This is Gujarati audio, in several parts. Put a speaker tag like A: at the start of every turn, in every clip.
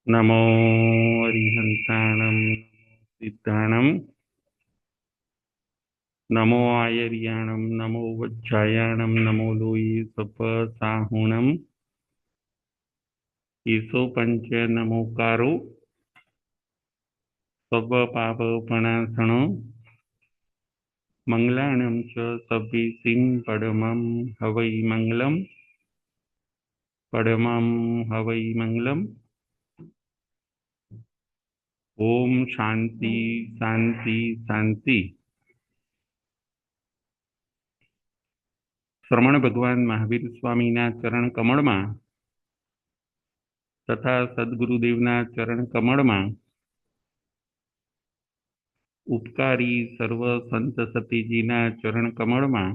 A: નમો અરિહંતાણમ સિદ્ધાણમ નમો આયર્યાણમ નમો વજ્જાયાણમ નમો લોયે સપ સાહુણમ ઈસો પંચ નમોકારો સબ પાપ પણાસણો મંગલાણમ ચ સભ્યસિંહ પડમમ હવૈ મંગલમ પડમમ હવૈ મંગલમ. ઓમ શાંતિ શાંતિ શાંતિ. શ્રમણ ભગવાન મહાવીર સ્વામીના ચરણ કમળમાં તથા સદગુરુદેવના ચરણ કમળમાં ઉપકારી સર્વ સંત સતીજીના ચરણ કમળમાં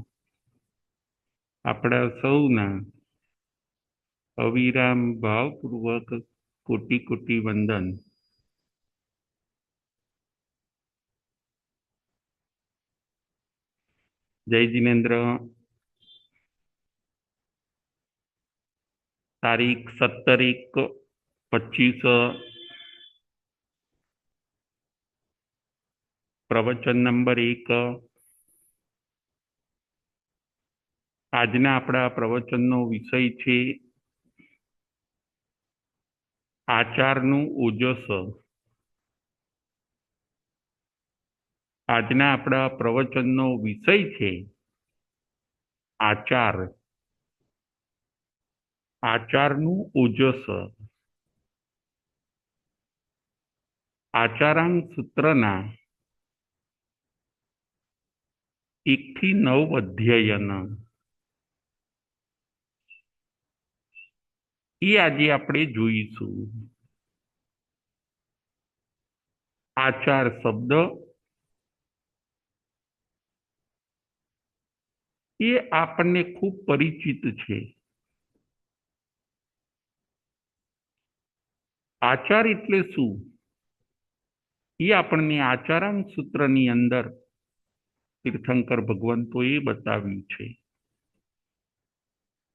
A: આપણા સૌના અવિરામ ભાવપૂર્વક કોટી કોટી વંદન. જય જિનેન્દ્ર. તારીખ 17/1/25 પ્રવચન નંબર 1. આજના આપણા પ્રવચનનો વિષય છે આચારનું ઓજસ. આજના આપણા પ્રવચનનો વિષય છે આચાર, આચારનું ઓજસ. આચારાંગ સૂત્રના 1 થી 9 અધ્યયન એ આજે આપણે જોઈશું. આચાર શબ્દ એ આપણને ખૂબ પરિચિત છે. આચાર એટલે શું એ આપણને આચારાંગ સૂત્રની અંદર તીર્થંકર ભગવંતોએ બતાવ્યું છે.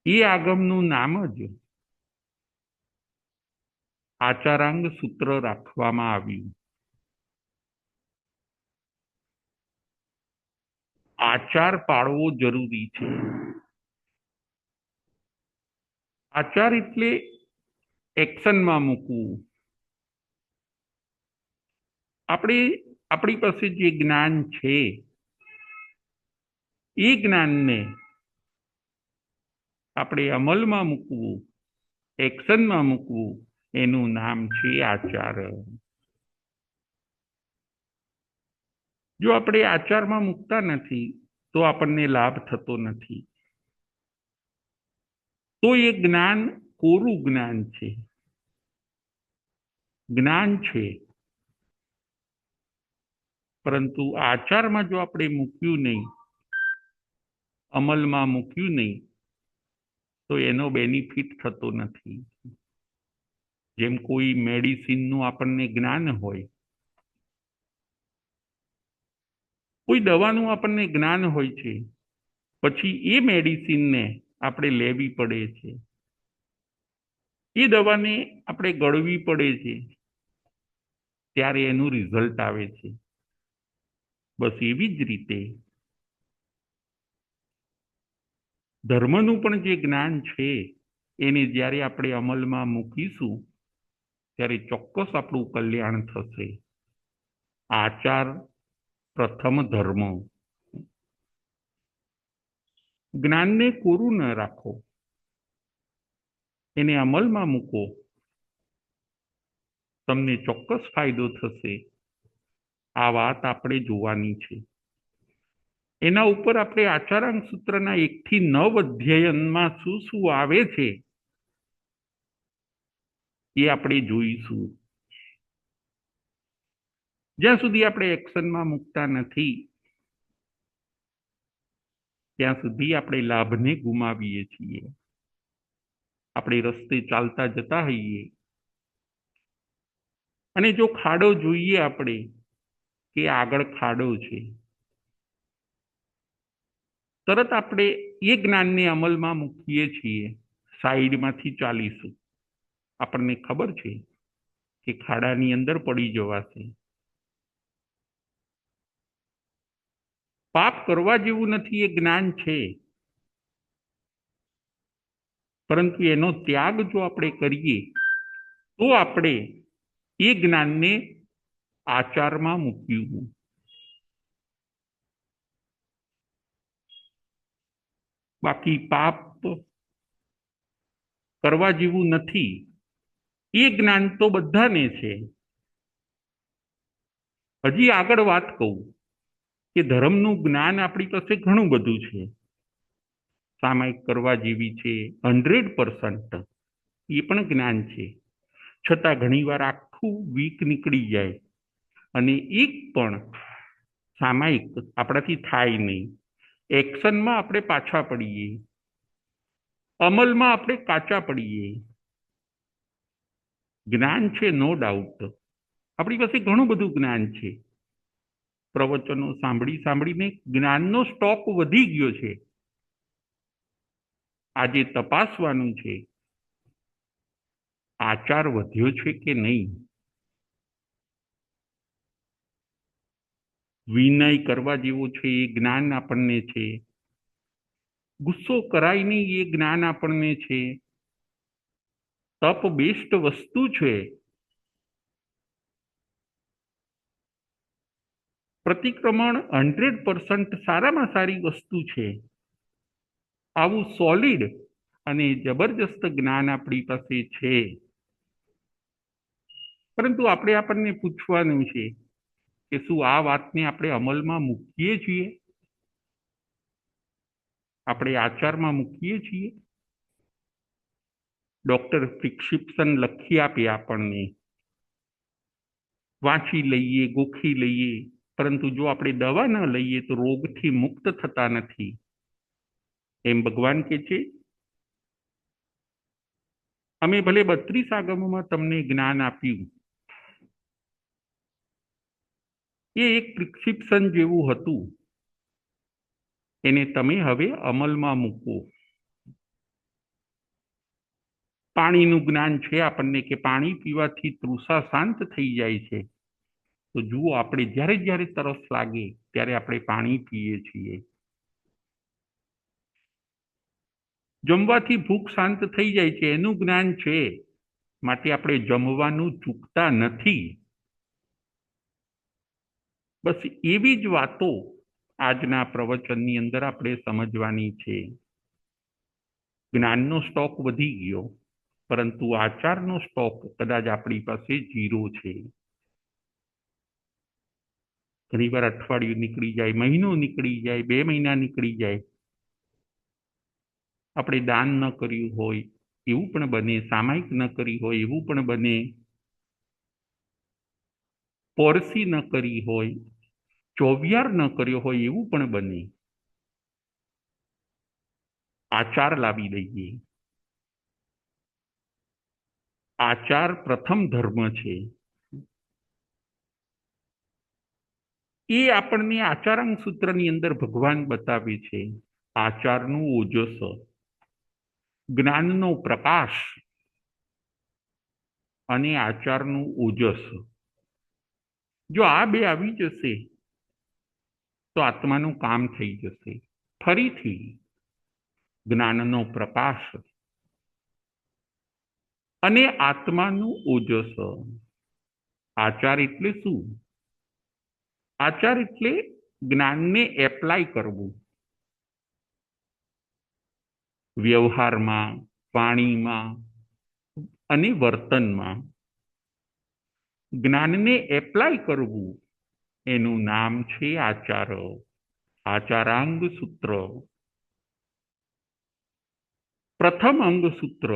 A: એ આગમનું નામ જ આચારાંગ સૂત્ર રાખવામાં આવ્યું. આચાર પાળવો જરૂરી છે. આચાર એટલે એક્શનમાં મૂકવું. આપણી પાસે જે જ્ઞાન છે એ જ્ઞાનને આપણે અમલમાં મૂકવું, એક્શનમાં મૂકવું, એનું નામ છે આચાર. જો આપણે આચારમાં મૂકતા નથી તો આપણને લાભ થતો નથી. તો એ જ્ઞાન કોરું જ્ઞાન છે, જ્ઞાન છે, પરંતુ આચારમાં જો આપણે મૂક્યું નહીં, અમલમાં મૂક્યું નહીં, તો એનો બેનિફિટ થતો નથી. જેમ કોઈ મેડિસિનનું આપણને જ્ઞાન હોય, કોઈ દવાનું આપણને જ્ઞાન હોય છે, પછી એ મેડિસિનને આપણે લેવી પડે છે, એ દવાને આપણે ગળવી પડે છે, ત્યારે એનું રિઝલ્ટ આવે છે. બસ એવી જ રીતે ધર્મનું પણ જે જ્ઞાન છે એને જ્યારે આપણે અમલમાં મૂકીશું ત્યારે ચોક્કસ આપણું કલ્યાણ થશે. આચાર પ્રથમ ધર્મ. જ્ઞાનને કોરું ન રાખો, એને અમલમાં મૂકો, તમને ચોક્કસ ફાયદો થશે. આ વાત આપણે જોવાની છે. એના ઉપર આપણે આચારાંગ સૂત્રના 1 થી 9 અધ્યયનમાં શું શું આવે છે એ આપણે જોઈશું. જ્યાં સુધી આપણે એક્શનમાં મૂકતા નથી ત્યાં સુધી આપણે લાભને ગુમાવીએ છીએ. આપણે રસ્તે ચાલતા જતા હોઈએ અને જો ખાડો જોઈએ આપણે કે આગળ ખાડો છે, તરત આપણે એ જ્ઞાનને અમલમાં મૂકીએ છીએ, સાઈડમાંથી ચાલીશું. આપણને ખબર છે કે ખાડાની અંદર પડી જવાશે. પાપ કરવા જેવું નથી, એ જ્ઞાન છે, પરંતુ એનો ત્યાગ જો આપણે કરીએ તો આપણે એ જ્ઞાનને આચારમાં મૂક્યું. બાકી પાપ કરવા જેવું નથી, એ જ્ઞાન તો બધાને છે. હજી આગળ વાત કહું કે ધર્મનું જ્ઞાન આપણી પાસે ઘણું બધું છે, સામાયિક કરવા જેવી છે, 100%, એ પણ જ્ઞાન છે. છતાં ઘણીવાર આખું વીક નીકળી જાય અને એક પણ સામાયિક આપણાથી થાય નહીં. એક્શનમાં આપણે પાછા પડીએ, અમલમાં આપણે કાચા પડીએ. જ્ઞાન છે, નો ડાઉટ, આપણી પાસે ઘણું બધું જ્ઞાન છે. પ્રવચનો સાંભળી સાંભળીને જ્ઞાનનો સ્ટોક વધી ગયો છે. આજે તપાસવાનું છે આચાર વધ્યો છે કે નહીં. વિનય કરવા જેવો છે, એ જ્ઞાન આપણને છે. ગુસ્સો કરાય નહીં, એ જ્ઞાન આપણને છે. તપ બેસ્ટ વસ્તુ છે. પ્રતિક્રમણ 100% સારામાં સારી વસ્તુ છે. આવું સોલિડ અને જબરજસ્ત જ્ઞાન આપણી પાસે છે, પરંતુ આપણે આપણને પૂછવાનું છે કે શું આ વાતને આપણે અમલમાં મૂકીએ છીએ, આપણે આચારમાં મૂકીએ છીએ. ડોક્ટર પ્રિસ્ક્રિપ્શન લખી આપે આપણને, વાંચી લઈએ, ગોખી લઈએ, પરંતુ જો આપણે દવા ન લઈએ તો રોગથી મુક્ત થતા નથી. એમ ભગવાન કહે છે, અમે ભલે 32 આગમોમાં તમને જ્ઞાન આપ્યું, એ એક પ્રિસ્ક્રિપ્શન જેવું હતું, એને તમે હવે અમલમાં મૂકો. પાણીનું જ્ઞાન છે આપણને કે પાણી પીવાથી તૃષા શાંત થઈ જાય છે. તો જુઓ, આપણે જ્યારે જ્યારે તરસ લાગે ત્યારે આપણે પાણી પીએ છીએ. જમવાથી ભૂખ શાંત થઈ જાય છે, એનું જ્ઞાન છે, માટે આપણે જમવાનું ચૂકતા નથી. બસ એવી જ વાતો આજના પ્રવચનની અંદર આપણે સમજવાની છે. જ્ઞાનનો સ્ટોક વધી ગયો, પરંતુ આચારનો સ્ટોક કદાચ આપણી પાસે 0 છે. ઘણીવાર અઠવાડિયું નીકળી જાય, મહિનો નીકળી જાય, 2 મહિના નીકળી જાય, આપણે દાન ન કર્યું હોય એવું પણ બને, સામાયિક ન કરી હોય એવું પણ બને, પોરસી ન કરી હોય, ચોવિયાર ન કર્યો હોય એવું પણ બને. આચાર લાવી દઈએ. આચાર પ્રથમ ધર્મ છે. એ આપણને આચારાંગ સૂત્રની અંદર ભગવાન બતાવે છે. આચારનું ઓજસ, જ્ઞાનનો પ્રકાશ અને આચારનું ઓજસ, જો આ બે આવી જશે તો આત્માનું કામ થઈ જશે. ફરીથી જ્ઞાનનો પ્રકાશ અને આત્માનું ઓજસ. આચાર એટલે શું? આચાર એટલે જ્ઞાનને એપ્લાય કરવું, વ્યવહારમાં, વાણીમાં અને વર્તનમાં. જ્ઞાનને એપ્લાય કરવું, એનું નામ છે આચાર, આચારાંગ સૂત્ર. પ્રથમ અંગ સૂત્ર,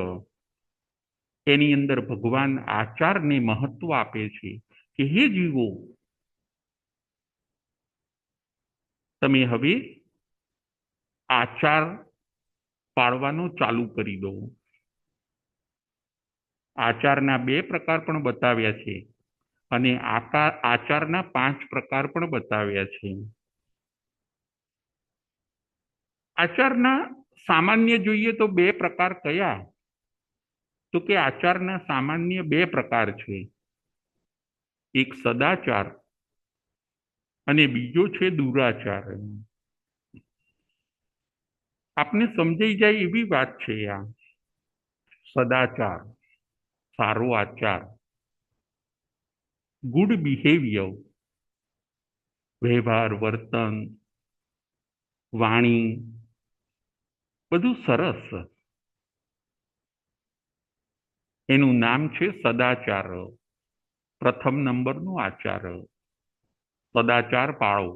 A: એની અંદર ભગવાન આચારને મહત્વ આપે છે કે હે જીવો, તમે હવે આચાર પાળવાનો ચાલુ કરી દો. આચારના 2 પ્રકાર પણ બતાવ્યા છે અને આચારના 5 પ્રકાર પણ બતાવ્યા છે. આચારના સામાન્ય જોઈએ તો 2 પ્રકાર કયા? તો કે આચારના સામાન્ય 2 પ્રકાર છે. એક સદાચાર અને બીજો છે દુરાચાર. આપને સમજાઈ જાય એવી વાત છે આ. સદાચાર, સારો આચાર, ગુડ બિહેવિયર, વ્યવહાર, વર્તન, વાણી, બધું સરસ. એનું નામ છે સદાચાર. પ્રથમ નંબરનો આચાર. સદાચાર પાળો.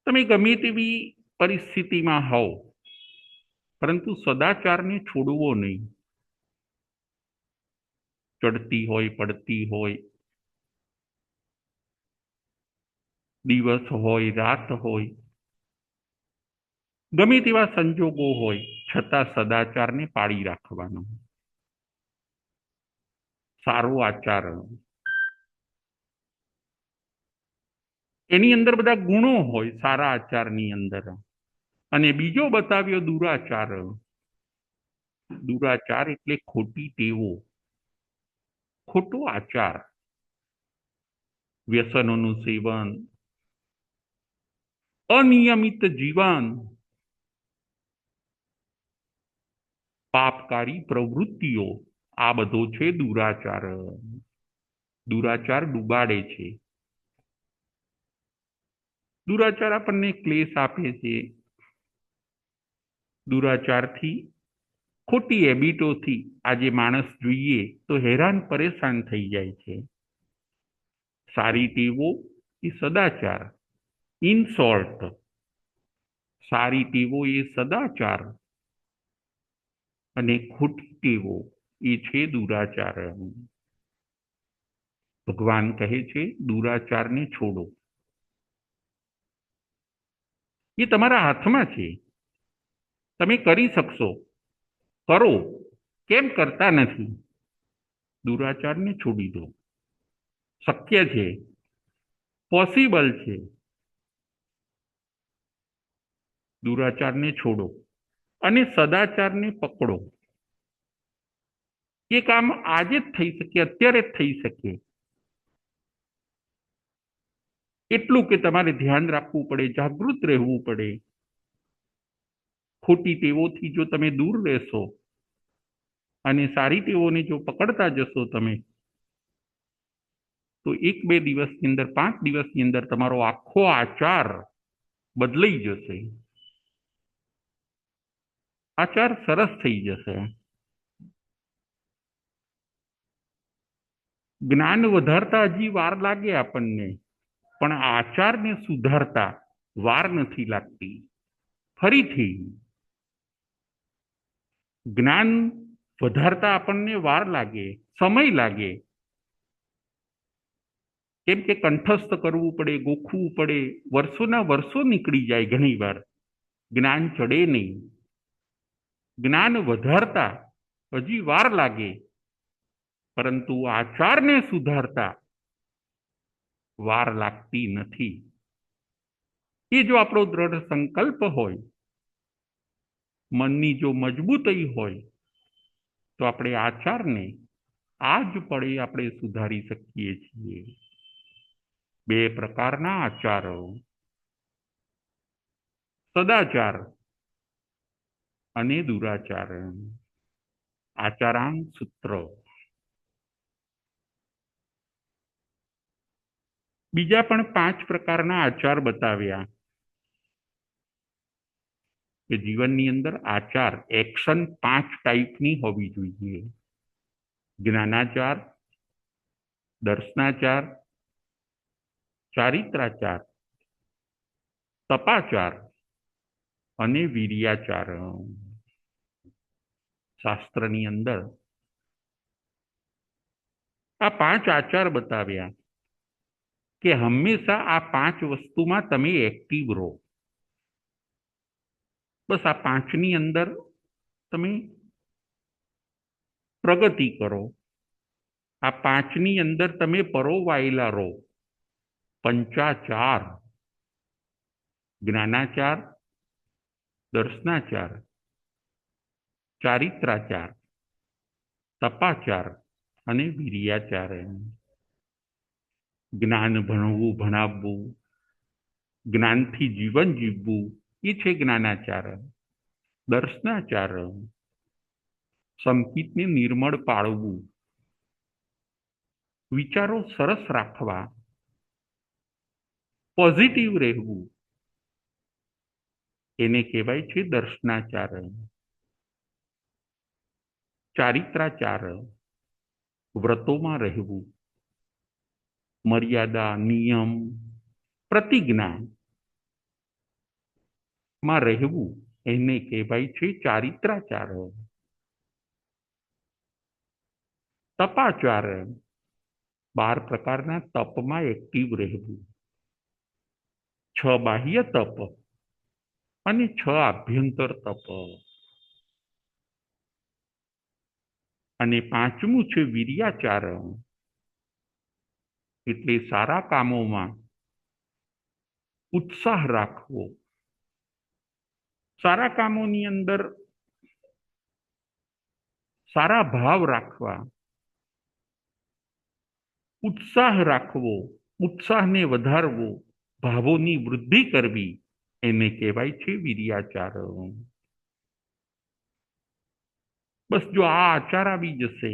A: તમે ગમે તેવી પરિસ્થિતિમાં હોવ, પરંતુ સદાચારને છોડવો નહીં. ચડતી હોય, પડતી હોય, દિવસ હોય, રાત હોય, ગમે તેવા સંજોગો હોય, છતાં સદાચારને પાળી રાખવાનો. સારો આચાર, એની અંદર બધા ગુણો હોય સારા આચારની અંદર. અને બીજો બતાવ્યો દુરાચાર. દુરાચાર એટલે ખોટી ટેવો, ખોટો આચાર, વ્યસનોનું સેવન, અનિયમિત જીવન, પાપકારી પ્રવૃત્તિઓ, આ બધો છે દુરાચાર. દુરાચાર ડૂબાડે છે. દુરાચાર આપણને ક્લેશ આપે છે. દુરાચારથી, ખોટી હેબિટોથી આજે માણસ જોઈએ તો હેરાન પરેશાન થઈ જાય છે. સારી ટેવો એ સદાચાર. ઇન શોર્ટ, સારી ટેવો એ સદાચાર અને ખોટી ટેવો એ છે દુરાચાર. ભગવાન કહે છે દુરાચારને છોડો. એ તમારા હાથમાં છે. તમે કરી શકશો, કરો. કેમ કરતા નથી? દુરાચારને છોડી દો. શક્ય છે, પોસિબલ છે. દુરાચારને છોડો અને સદાચારને પકડો. એ કામ આજે જ થઈ શકે, અત્યારે જ થઈ શકે. એટલું કે તમારે ધ્યાન રાખવું પડે, જાગૃત રહેવું પડે. ખોટી ટેવોથી જો તમે દૂર રહેશો અને સારી ટેવોને જો પકડતા જશો તમે, તો 1-2 દિવસની અંદર, 5 દિવસની અંદર તમારો આખો આચાર બદલાઈ જશે. આચાર સરસ થઈ જશે. જ્ઞાન વધારતા હજી વાર લાગે આપણને, પણ આચારને સુધારતા વાર નથી લાગતી. ફરીથી જ્ઞાન વધારતા આપણને વાર લાગે, સમય લાગે. કેમ કે કંઠસ્થ કરવું પડે, ગોખવું પડે, વર્ષોના વર્ષો નીકળી જાય ઘણી વાર. જ્ઞાન ચડે નહીં. જ્ઞાન વધારતા હજી વાર લાગે, પરંતુ આચારને સુધારતા વાર લાગતી નથી. એ જો આપણો દ્રઢ સંકલ્પ હોય, મનની જો મજબૂતાઈ હોય, તો આપણે આચારને આજ પળે આપણે સુધારી શકીએ છીએ. 2 પ્રકારના આચારો, સદાચાર અને દુરાચાર. આચારાંગ સૂત્ર. બીજા પણ 5 પ્રકારના આચાર બતાવ્યા કે જીવનની અંદર આચાર, એક્શન 5 ટાઈપની હોવી જોઈએ. જ્ઞાનાચાર, દર્શનાચાર, ચારિત્રાચાર, તપાચાર અને વીર્યાચાર. શાસ્ત્રની અંદર આ 5 આચાર બતાવ્યા કે હંમેશા આ 5 વસ્તુમાં તમે એક્ટિવ રહો. બસ આ 5ની અંદર તમે પ્રગતિ કરો. આ 5ની અંદર તમે પરોવાયેલા રહો. પંચાચાર, જ્ઞાનાચાર, દર્શનાચાર, ચારિત્રાચાર, તપાચાર અને વીર્યાચારણ. જ્ઞાન ભણવું, ભણાવવું, જ્ઞાનથી જીવન જીવવું એ છે જ્ઞાનાચારણ. દર્શનાચારણ, સંકિતને નિર્મળ પાળવું, વિચારો સરસ રાખવા, પોઝિટિવ રહેવું, એને કહેવાય છે દર્શનાચારણ. ચારિત્રાચારણ, વ્રતોમાં રહેવું, મર્યાદા, નિયમ, પ્રતિજ્ઞા માં રહેવું, એને કહેવાય છે ચારિત્રાચારણ. તપાચારણ, 12 પ્રકારના તપમાં એક્ટિવ રહેવું. 6 બાહ્ય તપ અને 6 આભ્યંતર તપ. અને 5મું છે વીર્યાચારણ, એટલે સારા કામોમાં ઉત્સાહ રાખવો. સારા કામોની અંદર સારા ભાવ રાખવા, ઉત્સાહ રાખવો, ઉત્સાહને વધારવો, ભાવોની વૃદ્ધિ કરવી, એને કહેવાય છે વીર્યાચારણ. બસ જો આ આચાર આવી જશે,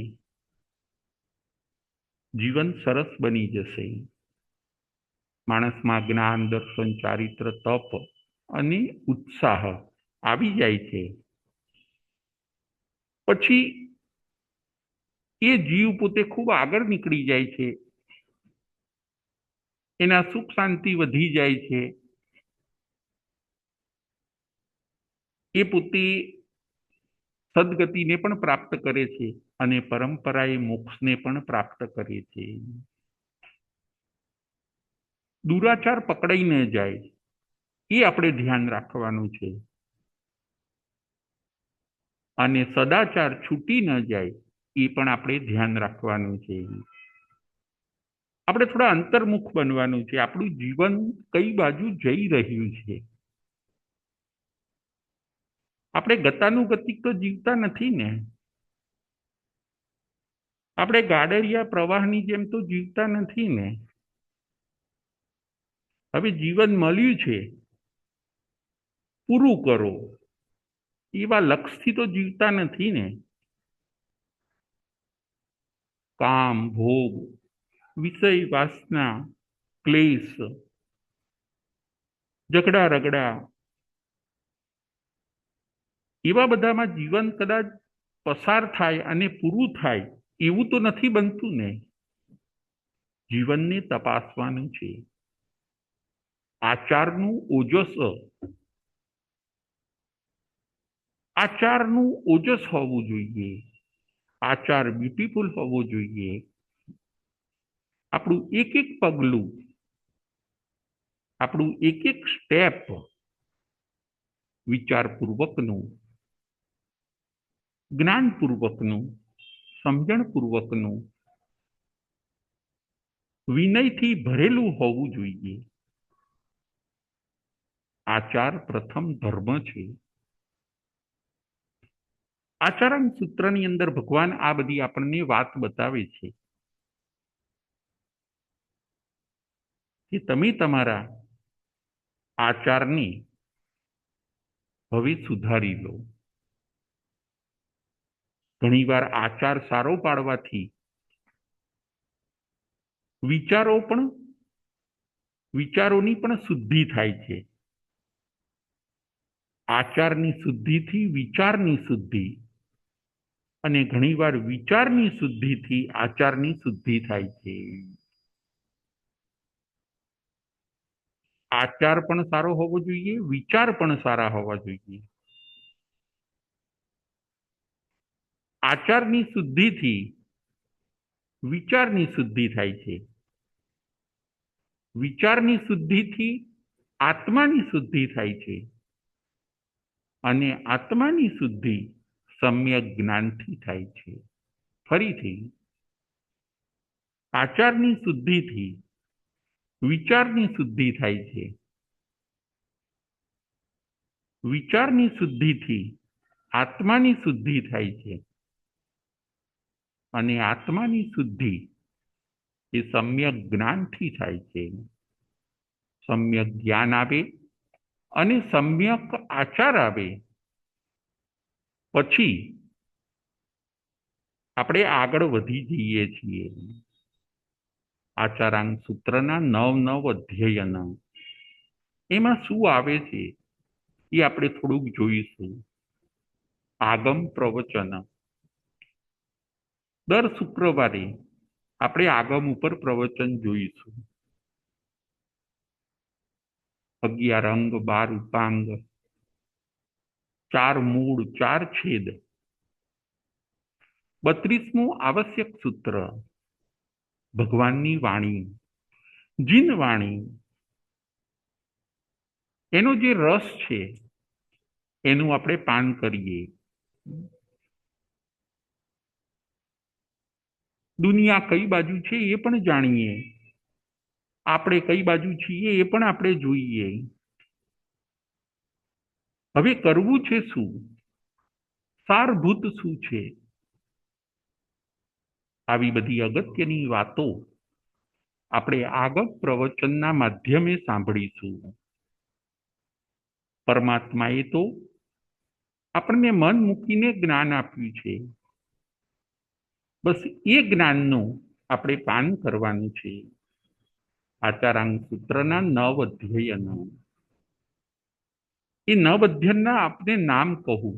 A: જીવન સરસ બની જશે. માણસમાં જ્ઞાન, દર્શન, ચારિત્ર, તપ અને ઉત્સાહ આવી જાય છે. પછી એ જીવ પોતે ખૂબ આગળ નીકળી જાય છે. એના સુખ શાંતિ વધી જાય છે. એ પોતે સદગતિને પણ પ્રાપ્ત કરે છે અને પરંપરાએ મોક્ષને પણ પ્રાપ્ત કરે છે. દુરાચાર પકડાઈ ન જાય એ આપણે ધ્યાન રાખવાનું છે. અને સદાચાર છૂટી ન જાય એ પણ આપણે ધ્યાન રાખવાનું છે. આપણે થોડા અંતર્મુખ બનવાનું છે. આપણું જીવન કઈ બાજુ જઈ રહ્યું છે. આપણે ગતાનુગતિક તો જીવતા નથી ને. આપણે ગાડરિયા પ્રવાહની જેમ તો જીવતા નથી ને. હવે જીવન મળ્યું છે, પૂરું કરો એવા લક્ષ્યથી તો જીવતા નથી ને. કામ, ભોગ, વિષય, વાસના, ક્લેશ, ઝઘડા રગડા, એવા બધામાં જીવન કદાચ પસાર થાય અને પૂરું થાય એવું તો નથી બનતું ને. જીવનને તપાસવાનું છે. આચારનું ઓજસ, આચારનું ઓજસ હોવું જોઈએ. આચાર બ્યુટીફુલ હોવો જોઈએ. આપણું એક એક પગલું, આપણું એક એક સ્ટેપ વિચારપૂર્વકનું, જ્ઞાનપૂર્વકનું, સમજણપૂર્વકનું, વિનયથી ભરેલું હોવું જોઈએ. આચાર પ્રથમ ધર્મ છે. આચરણ સૂત્રની અંદર ભગવાન આ બધી આપણને વાત બતાવે છે કે તમે તમારા આચારને હવે સુધારી લો. ઘણીવાર આચાર સારો પાડવાથી વિચારોની પણ શુદ્ધિ થાય છે. આચારની શુદ્ધિથી વિચારની શુદ્ધિ, અને ઘણીવાર વિચારની શુદ્ધિથી આચારની શુદ્ધિ થાય છે. આચાર પણ સારો હોવો જોઈએ, વિચાર પણ સારા હોવા જોઈએ. આચારની શુદ્ધિથી વિચારની શુદ્ધિ થાય છે. વિચારની શુદ્ધિથી આત્માની શુદ્ધિ થાય છે. અને આત્માની શુદ્ધિ સમ્યક જ્ઞાનથી થાય છે. ફરીથી, આચારની શુદ્ધિથી વિચારની શુદ્ધિ થાય છે. વિચારની શુદ્ધિથી આત્માની શુદ્ધિ થાય છે. અને આત્માની શુદ્ધિ એ સમ્યક જ્ઞાનથી થાય છે. સમ્યક જ્ઞાન આવે અને સમ્યક આચાર આવે પછી આપણે આગળ વધી જઈએ છીએ. આચારાંગ સૂત્રના 9 અધ્યયન એમાં શું આવે છે એ આપણે થોડુંક જોઈશું. આગમ પ્રવચન. દર શુક્રવારે આપણે આગમ ઉપર પ્રવચન જોઈશું. 11 અંગ, 12 ઉપાંગ, 4 મૂળ, 4 છેદ. 32મું આવશ્યક સૂત્ર ભગવાનની વાણી, જીન વાણી, એનો જે રસ છે એનું આપણે પાન કરીએ. દુનિયા કઈ બાજુ છે એ પણ જાણીએ, આપણે કઈ બાજુ છીએ એ પણ આપણે જોઈએ. હવે કરવું છે શું, સારભૂત શું છે, આવી બધી અગત્યની વાતો આપણે આગળ પ્રવચનના માધ્યમે સાંભળીશું. પરમાત્માએ તો આપણને મન મૂકીને જ્ઞાન આપ્યું છે, બસ એ જ્ઞાનનું આપણે પાન કરવાનું છે. આચારાંગ સૂત્રના 9 અધ્યયનો. એ 9 અધ્યયનના આપને નામ કહું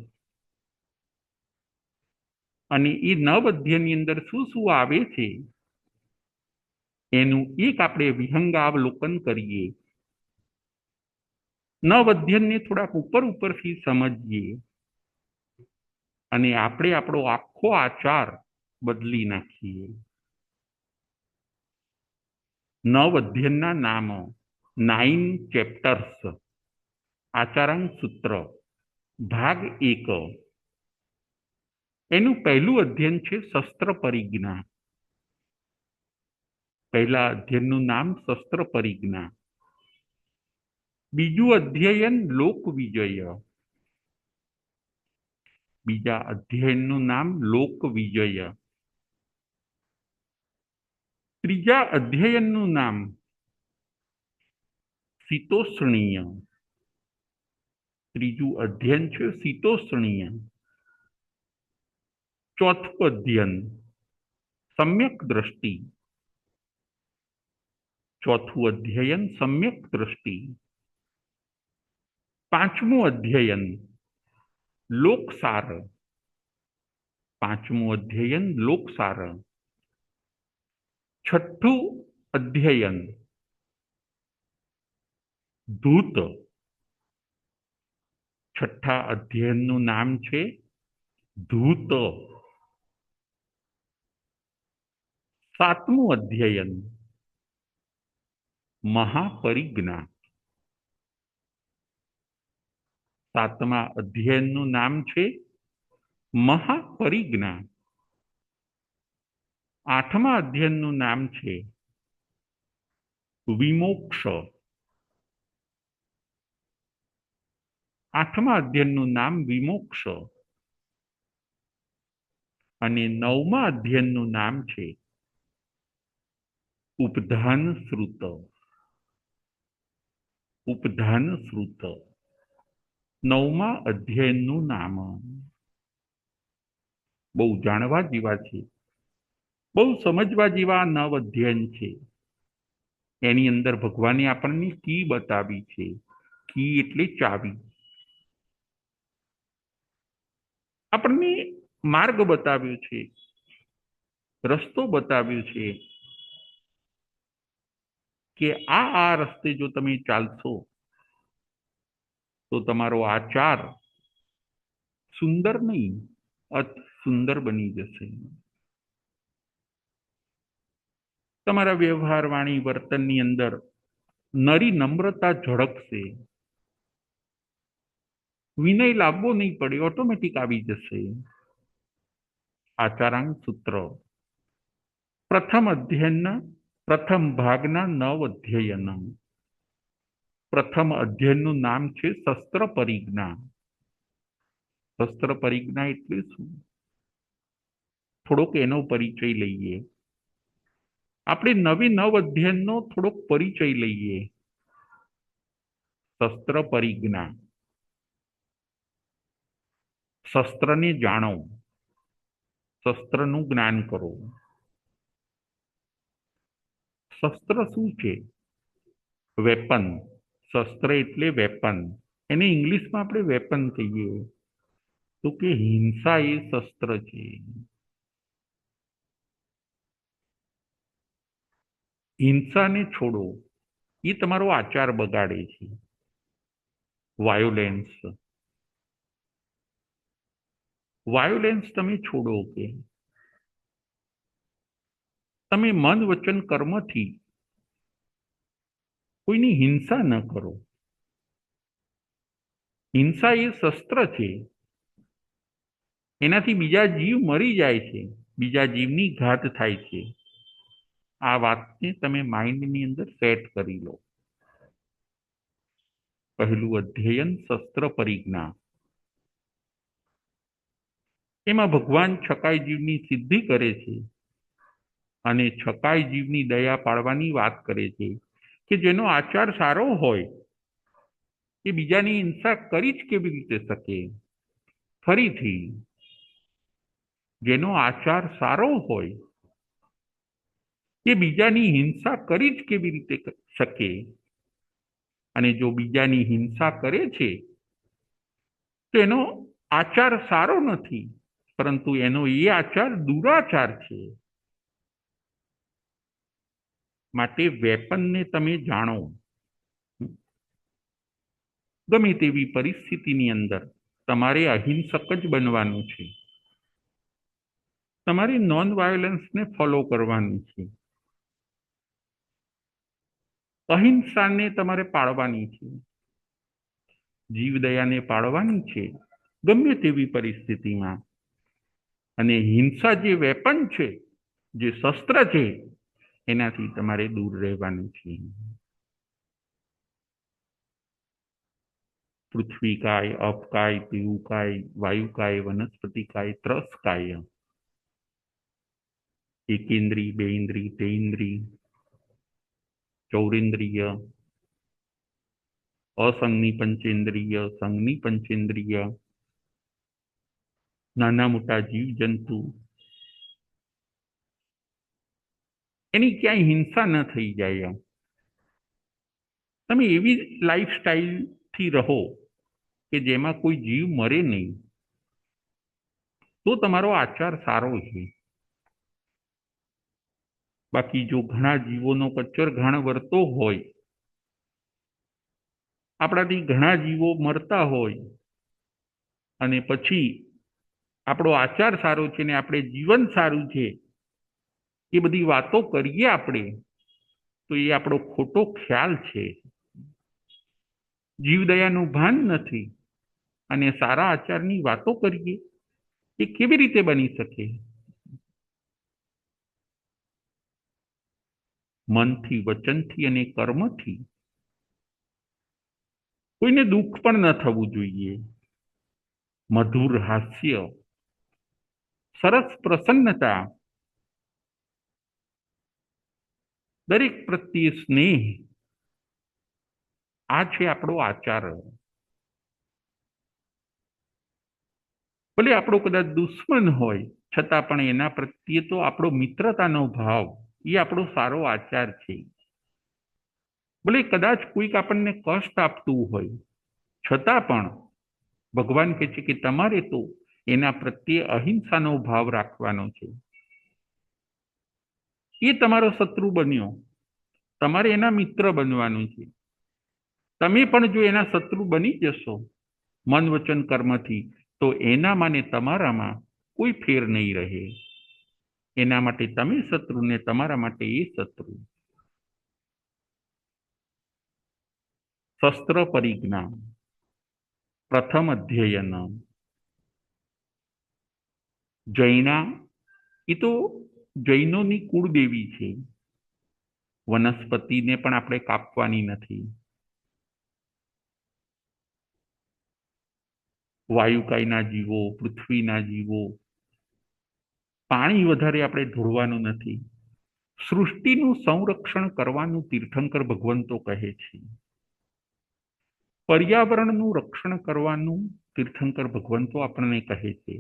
A: અને એ 9 અધ્યયનની અંદર શું શું આવે છે એનું એક આપણે વિહંગાવલોકન કરીએ. 9 અધ્યયનને થોડાક ઉપરથી સમજીએ અને આપણે આપણો આખો આચાર બદલી નાખીએ. 9 અધ્યયનના નામ, 9 ચેપ્ટર્સ. આચારાંગ સૂત્ર ભાગ 1. એનું પહેલું અધ્યયન છે શસ્ત્ર પરિજ્ઞા. પહેલા અધ્યયનનું નામ શસ્ત્ર પરિજ્ઞા. બીજું અધ્યયન લોક વિજય. બીજા અધ્યયનનું નામ લોક વિજય. ત્રીજા અધ્યયનનું નામ શીતોષ્ણીય. ત્રીજું અધ્યયન છે શીતોષ્ણીય. ચોથું અધ્યયન સમ્યક દ્રષ્ટિ. ચોથું અધ્યયન સમ્યક દ્રષ્ટિ. પાંચમું અધ્યયન લોકસાર. પાંચમું અધ્યયન લોકસાર. છઠ્ઠું અધ્યયન ધૂત. છઠ્ઠા અધ્યયનનું નામ છે ધૂત. સાતમું અધ્યયન મહાપરિજ્ઞા. સાતમા અધ્યયનનું નામ છે મહાપરિજ્ઞા. આઠમા અધ્યયનનું નામ છે વિમોક્ષ. આઠમા અધ્યયનનું નામ વિમોક્ષ. અને નવમા અધ્યયનનું નામ છે ઉપધાન શ્રુત. ઉપધાન શ્રુત નવમા અધ્યયનનું નામ. બહુ જાણવા જેવા છે, બહુ સમજવા જેવા 9 અધ્યયન છે. એની અંદર ભગવાને આપણને કી બતાવી છે. કી એટલે ચાવી. આપણને માર્ગ બતાવ્યો છે, રસ્તો બતાવ્યો છે કે આ રસ્તે જો તમે ચાલશો તો તમારો આચાર સુંદર નહીં, અતિ સુંદર બની જશે. તમારા વ્યવહાર, વાણી, વર્તનની અંદર નરી નમ્રતા ઝળકશે. વિનય લાવવો નહીં પડે, ઓટોમેટિક આવી જશે. આચારાંગ સૂત્ર પ્રથમ અધ્યયનના પ્રથમ ભાગના 9 અધ્યયન. પ્રથમ અધ્યયનનું નામ છે શસ્ત્ર પરિજ્ઞા. શસ્ત્ર પરિજ્ઞા એટલે શું? થોડોક એનો પરિચય લઈએ. આપણે નવી નવ અધ્યયનનો થોડોક પરિચય લઈએ. શસ્ત્ર પરિજ્ઞા. શસ્ત્રને જાણો, શસ્ત્રનું જ્ઞાન કરો. શસ્ત્ર શું છે? વેપન. શસ્ત્ર એટલે વેપન. એને ઇંગ્લિશમાં આપણે વેપન કહીએ. તો કે હિંસા એ શસ્ત્ર છે. હિંસાને છોડો. એ તમારો આચાર બગાડે છે. વાયોલેન્સ. વાયોલેન્સ તમે છોડો. કે તમે મન વચન કર્મથી કોઈની હિંસા ન કરો. હિંસા એ શસ્ત્ર છે. એનાથી બીજા જીવ મરી જાય છે, બીજા જીવની ઘાત થાય છે. આ વાતને તમે માઇન્ડની અંદર સેટ કરી લો. પહેલું અધ્યયન શસ્ત્ર પરિજ્ઞા. એમાં ભગવાન છકાઈ જીવની સિદ્ધિ કરે છે અને છકાઈ જીવની દયા પાડવાની વાત કરે છે કે જેનો આચાર સારો હોય એ બીજાની હિંસા કરી જ કેવી રીતે શકે. ફરીથી, જેનો આચાર સારો હોય એ બીજાની હિંસા કરી જ કેવી રીતે શકે. અને જો બીજાની હિંસા કરે છે તો એનો આચાર સારો નથી, પરંતુ એનો એ આચાર દુરાચાર છે. માટે વેપનને તમે જાણો. ગમે તેવી પરિસ્થિતિની અંદર તમારે અહિંસક જ બનવાનું છે. તમારે નોન વાયોલન્સને ફોલો કરવાનું છે. અહિંસાને તમારે પાળવાની છે. જીવદયાને પાળવાની છે ગમે તેવી પરિસ્થિતિમાં. અને હિંસા જે વેપન છે, જે શસ્ત્ર છે, એનાથી તમારે દૂર રહેવાનું છે. પૃથ્વીકાય, અપકાય, પીવુકાય, વાયુકાય, વનસ્પતિકાય, ત્રસકાય. એકેન્દ્રી, બેઇન્દ્રી, તેઇન્દ્રી, ચૌરેન્દ્રિય, અસંગની પંચેન્દ્રિય, સંગની પંચેન્દ્રિય, નાના મોટા જીવજંતુ, એની ક્યાંય હિંસા ન થઈ જાય. તમે એવી લાઈફ સ્ટાઈલથી રહો કે જેમાં કોઈ જીવ મરે નહીં, તો તમારો આચાર સારો છે. બાકી જો ઘણા જીવોનો કચ્ચર ઘાણ વર્તો હોય, આપણાથી ઘણા જીવો મરતા હોય, અને પછી આપણો આચાર સારો છે ને આપણે જીવન સારું છે, એ બધી વાતો કરીએ આપણે, તો એ આપણો ખોટો ખ્યાલ છે. જીવદયાનું ભાન નથી અને સારા આચારની વાતો કરીએ, એ કેવી રીતે બની શકે? મનથી, વચનથી અને કર્મથી કોઈને દુઃખ પણ ન થવું જોઈએ. મધુર હાસ્ય, સરસ પ્રસન્નતા, દરેક પ્રત્યે સ્નેહ, આ છે આપણો આચાર. ભલે આપણો કદાચ દુશ્મન હોય છતાં પણ એના પ્રત્યે તો આપણો મિત્રતાનો ભાવ, એ આપણો સારો આચાર છે. ભલે કદાચ કોઈક આપણને કષ્ટ આપતું હોય છતાં પણ ભગવાન કહે છે કે તમારે તો એના પ્રત્યે અહિંસાનો ભાવ રાખવાનો છે. એ તમારો શત્રુ બન્યો, તમારે એના મિત્ર બનવાનું છે. તમે પણ જો એના શત્રુ બની જશો મન વચન કર્મથી, તો એનામાં ને તમારામાં કોઈ ફેર નહીં રહે. એના માટે તમે શત્રુ ને તમારા માટે એ શત્રુ. શસ્ત્ર પરિજ્ઞા. પ્રથમ અધ્યયન. જૈના, એ તો જૈનોની કુળદેવી છે. વનસ્પતિને પણ આપણે કાપવાની નથી. વાયુકાયના જીવો, પૃથ્વીના જીવો, પાણી વધારે આપણે ઢોળવાનું નથી. સૃષ્ટિનું સંરક્ષણ કરવાનું તીર્થંકર ભગવંતો કહે છે. પર્યાવરણનું રક્ષણ કરવાનું તીર્થંકર ભગવંતો આપણને કહે છે.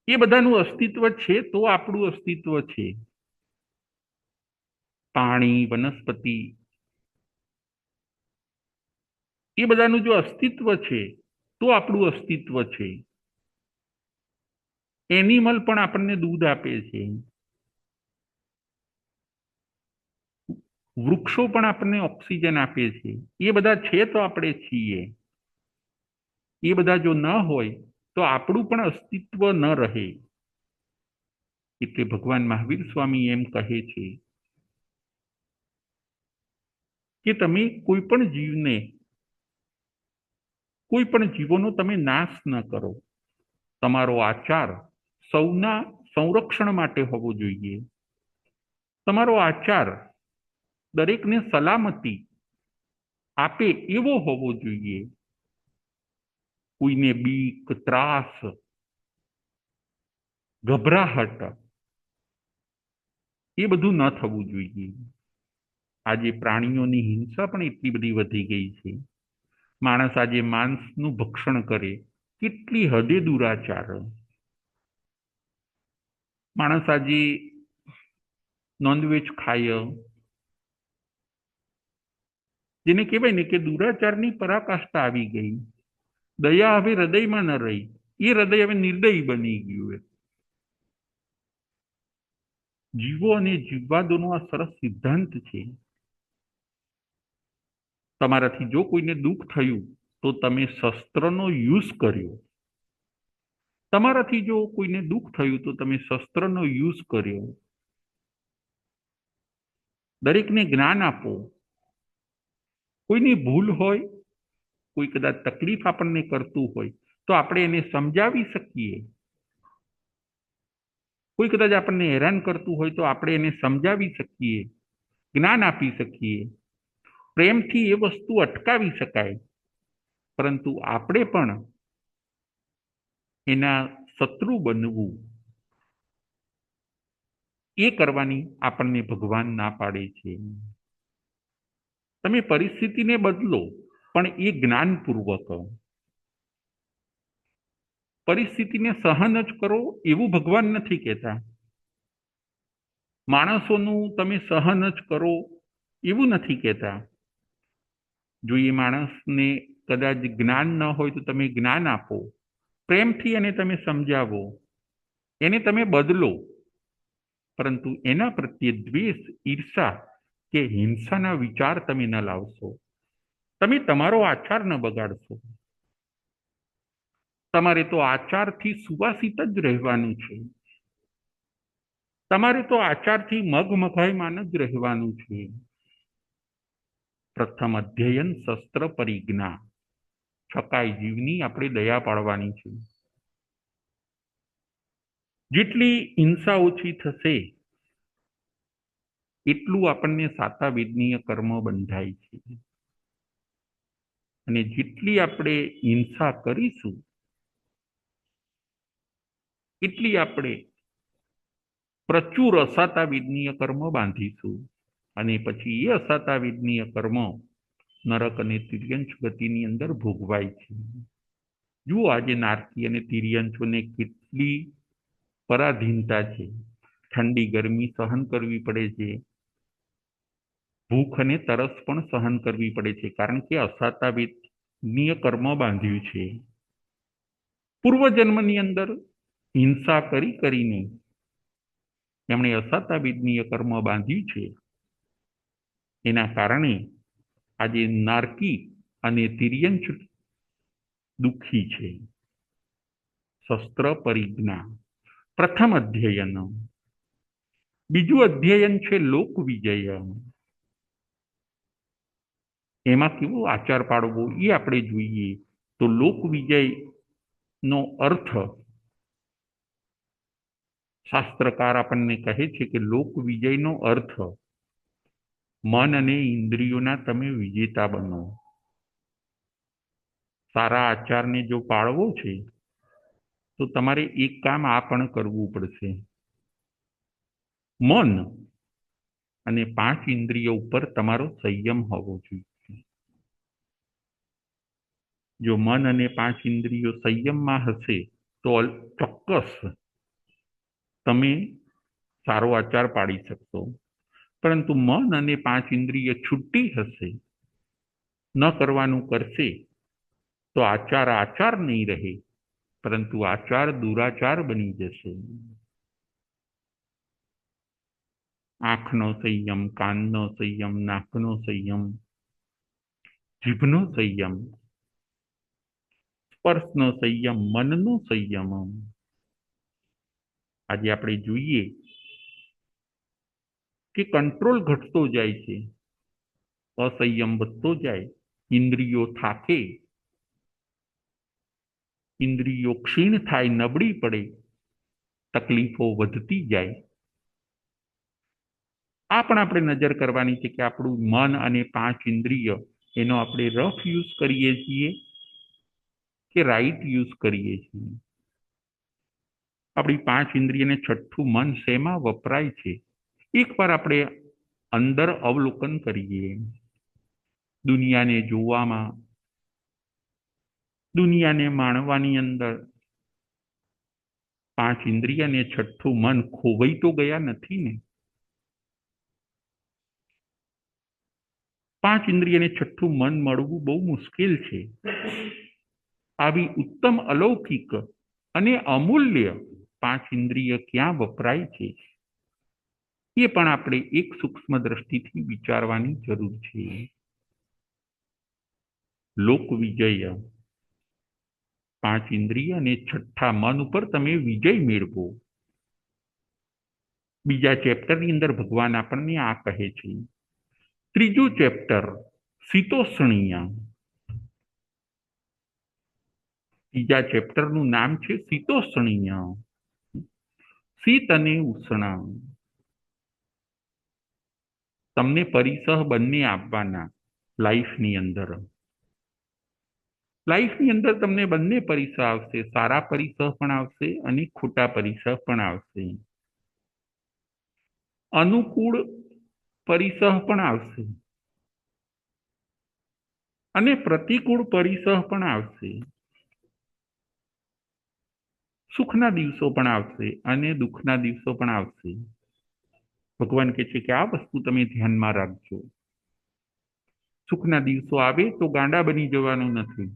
A: એ બધાનું અસ્તિત્વ છે તો આપણું અસ્તિત્વ છે. પાણી, વનસ્પતિ, એ બધાનું જો અસ્તિત્વ છે તો આપણું અસ્તિત્વ છે. એનિમલ પણ આપણને દૂધ આપે છે. વૃક્ષો પણ આપણને ઓક્સિજન આપે છે. એ બધા છે તો આપણે છીએ. એ બધા જો ન હોય તો આપણું પણ અસ્તિત્વ ન રહે. એટલે ભગવાન મહાવીર સ્વામી એમ કહે છે કે તમે કોઈ પણ જીવને, કોઈ પણ જીવોનો તમે નાશ ન કરો. તમારો આચાર સૌના સંરક્ષણ માટે હોવો જોઈએ. તમારો આચાર દરેકને સલામતી આપે એવો હોવો જોઈએ. કોઈને બીક, ત્રાસ, ગભરાહટ એ બધું ન થવું જોઈએ. આજે પ્રાણીઓની હિંસા પણ એટલી બધી વધી ગઈ છે. માણસ આજે માંસનું ભક્ષણ કરે, કેટલી હદે દુરાચાર. માણસ આજે નોનવેજ ખાય, જેને કહેવાય ને કે દુરાચારની પરાકાષ્ઠા આવી ગઈ. દયા હવે હૃદયમાં ન રહી. એ હૃદય હવે નિર્દયી બની ગયું. જીવો અને જીવવાદોનો આ સરસ સિદ્ધાંત છે. તમારાથી જો કોઈને દુઃખ થયું તો તમે શસ્ત્રનો યુઝ કર્યો. તમારાથી જો કોઈને દુઃખ થયું તો તમે શસ્ત્રનો યુઝ કર્યો. દરેકને જ્ઞાન આપો. કોઈની ભૂલ હોય, કોઈ કદાચ તકલીફ આપણને કરતું હોય તો આપણે એને સમજાવી શકીએ. કોઈ કદાચ આપણને હેરાન કરતું હોય તો આપણે એને સમજાવી શકીએ, જ્ઞાન આપી શકીએ. પ્રેમથી એ વસ્તુ અટકાવી શકાય. પરંતુ આપણે પણ એના શત્રુ બનવું, એ કરવાની આપણને ભગવાન ના પાડે છે. તમે પરિસ્થિતિને બદલો, પણ એ જ્ઞાનપૂર્વક. પરિસ્થિતિને સહન જ કરો એવું ભગવાન નથી કહેતા. માણસોનું તમે સહન જ કરો એવું નથી કહેતા. જો એ માણસને કદાચ જ્ઞાન ન હોય તો તમે જ્ઞાન આપો. પ્રેમથી એને તમે સમજાવો, એને તમે બદલો. પરંતુ એના પ્રત્યે દ્વેષ, ઈર્ષા કે હિંસાના વિચાર તમે ન લાવશો. તમે તમારો આચાર ન બગાડશો. તમારે તો આચારથી સુવાસિત જ રહેવાનું છે. તમારે તો આચારથી મગમગાયમાન જ રહેવાનું છે. પ્રથમ અધ્યયન શસ્ત્ર પરિજ્ઞા. છકાઈ જીવની આપણે દયા પાડવાની છે. જેટલી હિંસા ઓછી થશે એટલું આપણને સાતા વેદનીય કર્મ બંધાય છે. અને જેટલી આપણે હિંસા કરીશું એટલી આપણે પ્રચુર અસાતા વેદનીય કર્મ બાંધીશું. અને પછી એ અસાતા વેદનીય કર્મ નરક અને તિર્યંચ ગતિની અંદર ભોગવાય છે. જુઓ આજે નારકી અને તિર્યંચોને કેટલી પરાધીનતા છે. ઠંડી ગરમી સહન કરવી પડે છે. ભૂખ અને તરસ પણ સહન કરવી પડે છે, કારણ કે અસાતા વેદનીય કર્મ બાંધ્યું છે. પૂર્વજન્મની અંદર હિંસા કરીને એમણે અસાતા વેદનીય કર્મ બાંધ્યું છે. એના કારણે આજે નારકી અને તિર્યંચ દુઃખી છે. શસ્ત્ર પરિજ્ઞા પ્રથમ અધ્યયન. બીજું અધ્યયન છે લોક વિજય. એમાં કેવો આચાર પાડવો એ આપણે જોઈએ. તો લોક વિજય નો અર્થ શાસ્ત્રકાર આપણને કહે છે કે લોક વિજયનો અર્થ મન અને ઇન્દ્રિયોના તમે વિજેતા બનો. સારા આચારને જો પાળવો છે તો તમારે એક કામ આ પણ કરવું પડશે. મન અને 5 ઇન્દ્રિયો ઉપર તમારો સંયમ હોવો જોઈએ. જો મન અને 5 ઇન્દ્રિયો સંયમમાં હશે તો ચોક્કસ તમે સારો આચાર પાડી શકશો. પરંતુ મન અને 5 ઇન્દ્રિય છૂટી હશે, ન કરવાનું કરશે, તો આચાર આચાર નહીં રહે, પરંતુ આચાર દુરાચાર બની જશે. આંખનો સંયમ, કાનનો સંયમ, નાકનો સંયમ, જીભનો સંયમ, સ્પર્શનો સંયમ, મનનો સંયમ. આજે આપણે જોઈએ કે કંટ્રોલ ઘટતો જાય છે, અસંયમ વધતો જાય, ઇન્દ્રિયો થાકે, ઇન્દ્રિયો ક્ષીણ થાય, નબળી પડે, તકલીફો વધતી જાય. આ પણ આપણે નજર કરવાની છે કે આપણું મન અને 5 ઇન્દ્રિય એનો આપણે રફ યુઝ કરીએ છીએ કે રાઈટ યુઝ કરીએ છીએ. આપણી 5 ઇન્દ્રિયને છઠ્ઠું મન શેમાં વપરાય છે, એકવાર આપણે અંદર અવલોકન કરીએ. દુનિયાને જોવામાં, દુનિયાને માણવાની અંદર 5 ઇન્દ્રિય અને છઠ્ઠું મન ખોવાઈ તો ગયા નથી ને? 5 ઇન્દ્રિય અને છઠ્ઠું મન મળવું બહુ મુશ્કેલ છે. આવી ઉત્તમ, અલૌકિક અને અમૂલ્ય 5 ઇન્દ્રિય ક્યાં વપરાય છે, એ પણ આપણે એક સૂક્ષ્મ દ્રષ્ટિથી વિચારવાની જરૂર છે. લોક વિજય, 5 ઇન્દ્રિય અને છઠ્ઠા મન ઉપર તમે વિજય મેળવો. બીજા ચેપ્ટરની અંદર ભગવાન આપણને આ કહે છે. ત્રીજું ચેપ્ટર શીતોષ્ણીય. ત્રીજા ચેપ્ટરનું નામ છે શીતોષ્ણીય. શીત અને ઉષ્ણ તમને પરિસહ બંને આપવાના. લાઈફની અંદર તમને બંને પરિસહ આવશે. સારા પરિસહ પણ આવશે અને ખોટા પરિસહ પણ આવશે. અનુકૂળ પરિસહ પણ આવશે અને પ્રતિકૂળ પરિસહ પણ આવશે. સુખના દિવસો પણ આવશે અને દુઃખના દિવસો પણ આવશે. ભગવાન કહે છે કે આ વસ્તુ તમે ધ્યાનમાં રાખજો. સુખના દિવસો આવે તો ગાંડા બની જવાનું નથી,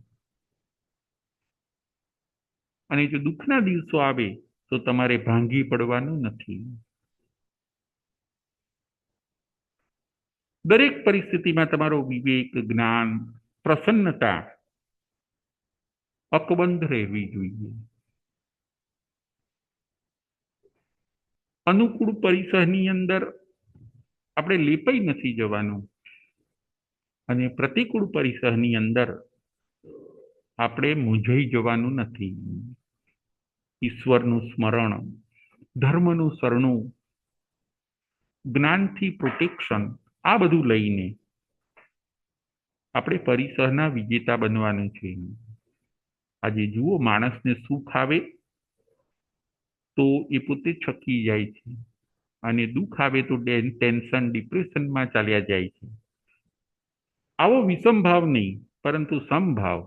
A: અને જો દુઃખના દિવસો આવે તો તમારે ભાંગી પડવાનું નથી. દરેક પરિસ્થિતિમાં તમારો વિવેક, જ્ઞાન, પ્રસન્નતા અકબંધ રહેવી જોઈએ. અનુકૂળ પરિસરની અંદર આપણે લેપાઈ નથી જવાનું અને પ્રતિકૂળ પરિસરની અંદર આપણે મૂંઝાઈ જવાનું નથી. ઈશ્વરનું સ્મરણ, ધર્મનું શરણું, જ્ઞાનથી પ્રોટેક્શન, આ બધું લઈને આપણે પરિસરના વિજેતા બનવાનું છે. આજે જુઓ, માણસને સુખ આવે તો એ પોતે છકી જાય છે અને દુઃખ આવે તો ટેન્શન, ડિપ્રેશનમાં ચાલ્યા જાય છે. આવો વિષમભાવ નહીં, પરંતુ સમભાવ.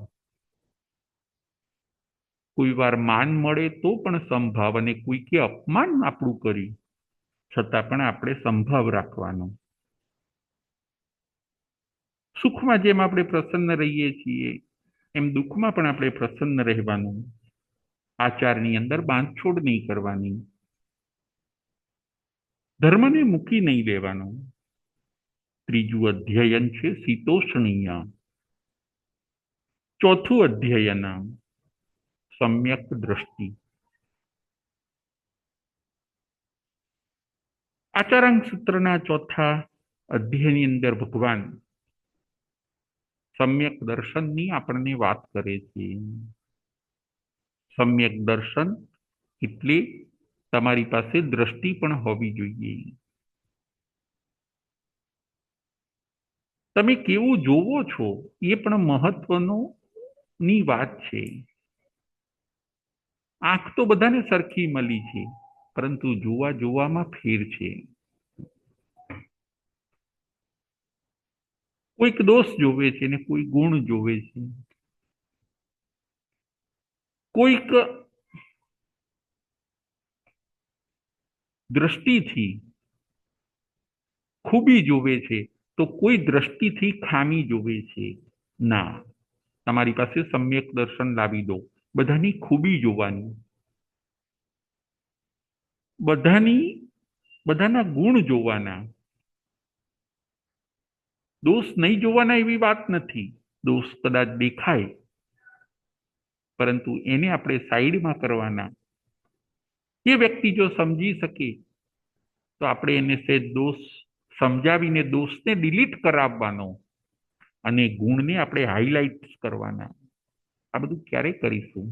A: કોઈ વાર માન મળે તો પણ સમભાવ, અને કોઈકે અપમાન આપણું કરી છતાં પણ આપણે સમભાવ રાખવાનો. સુખમાં જેમ આપણે પ્રસન્ન રહીએ છીએ એમ દુઃખમાં પણ આપણે પ્રસન્ન રહેવાનું. આચારની અંદર બાંધછોડ નહીં કરવાની, ધર્મને મૂકી નહીં દેવાનું. ત્રીજું અધ્યયન છે શીતોષ્ણીય. ચોથું અધ્યયન સમ્યક દ્રષ્ટિ. આચારાંગ સૂત્રના ચોથા અધ્યાયની અંદર ભગવાન સમ્યક દર્શનની આપણને વાત કરે છે. સમ્યક દર્શન એટલે તમારી પાસે દ્રષ્ટિ પણ હોવી જોઈએ. તમે કેવું જોવો છો એ પણ મહત્વની વાત છે. આંખ તો બધાને સરખી મળી છે, પરંતુ જોવા જોવામાં ફેર છે. કોઈક દોષ જોવે છે ને કોઈ ગુણ જોવે છે. કોઈક દ્રષ્ટિથી ખૂબી જોવે છે તો કોઈ દ્રષ્ટિથી ખામી જોવે છે. ના, તમારી પાસે સમ્યક દર્શન લાવી દો. બધાની ખૂબી જોવાની, બધાના ગુણ જોવાના. દોષ નહીં જોવાના એવી વાત નથી. દોષ કદાચ દેખાય, પરંતુ એને આપણે સાઈડમાં કરવાના. એ વ્યક્તિ જો સમજી શકે તો આપણે એને સહેજ દોષ સમજાવીને દોષને ડિલીટ કરાવવાનો અને ગુણને આપણે હાઇલાઇટ કરવાના. આ બધું ક્યારે કરીશું?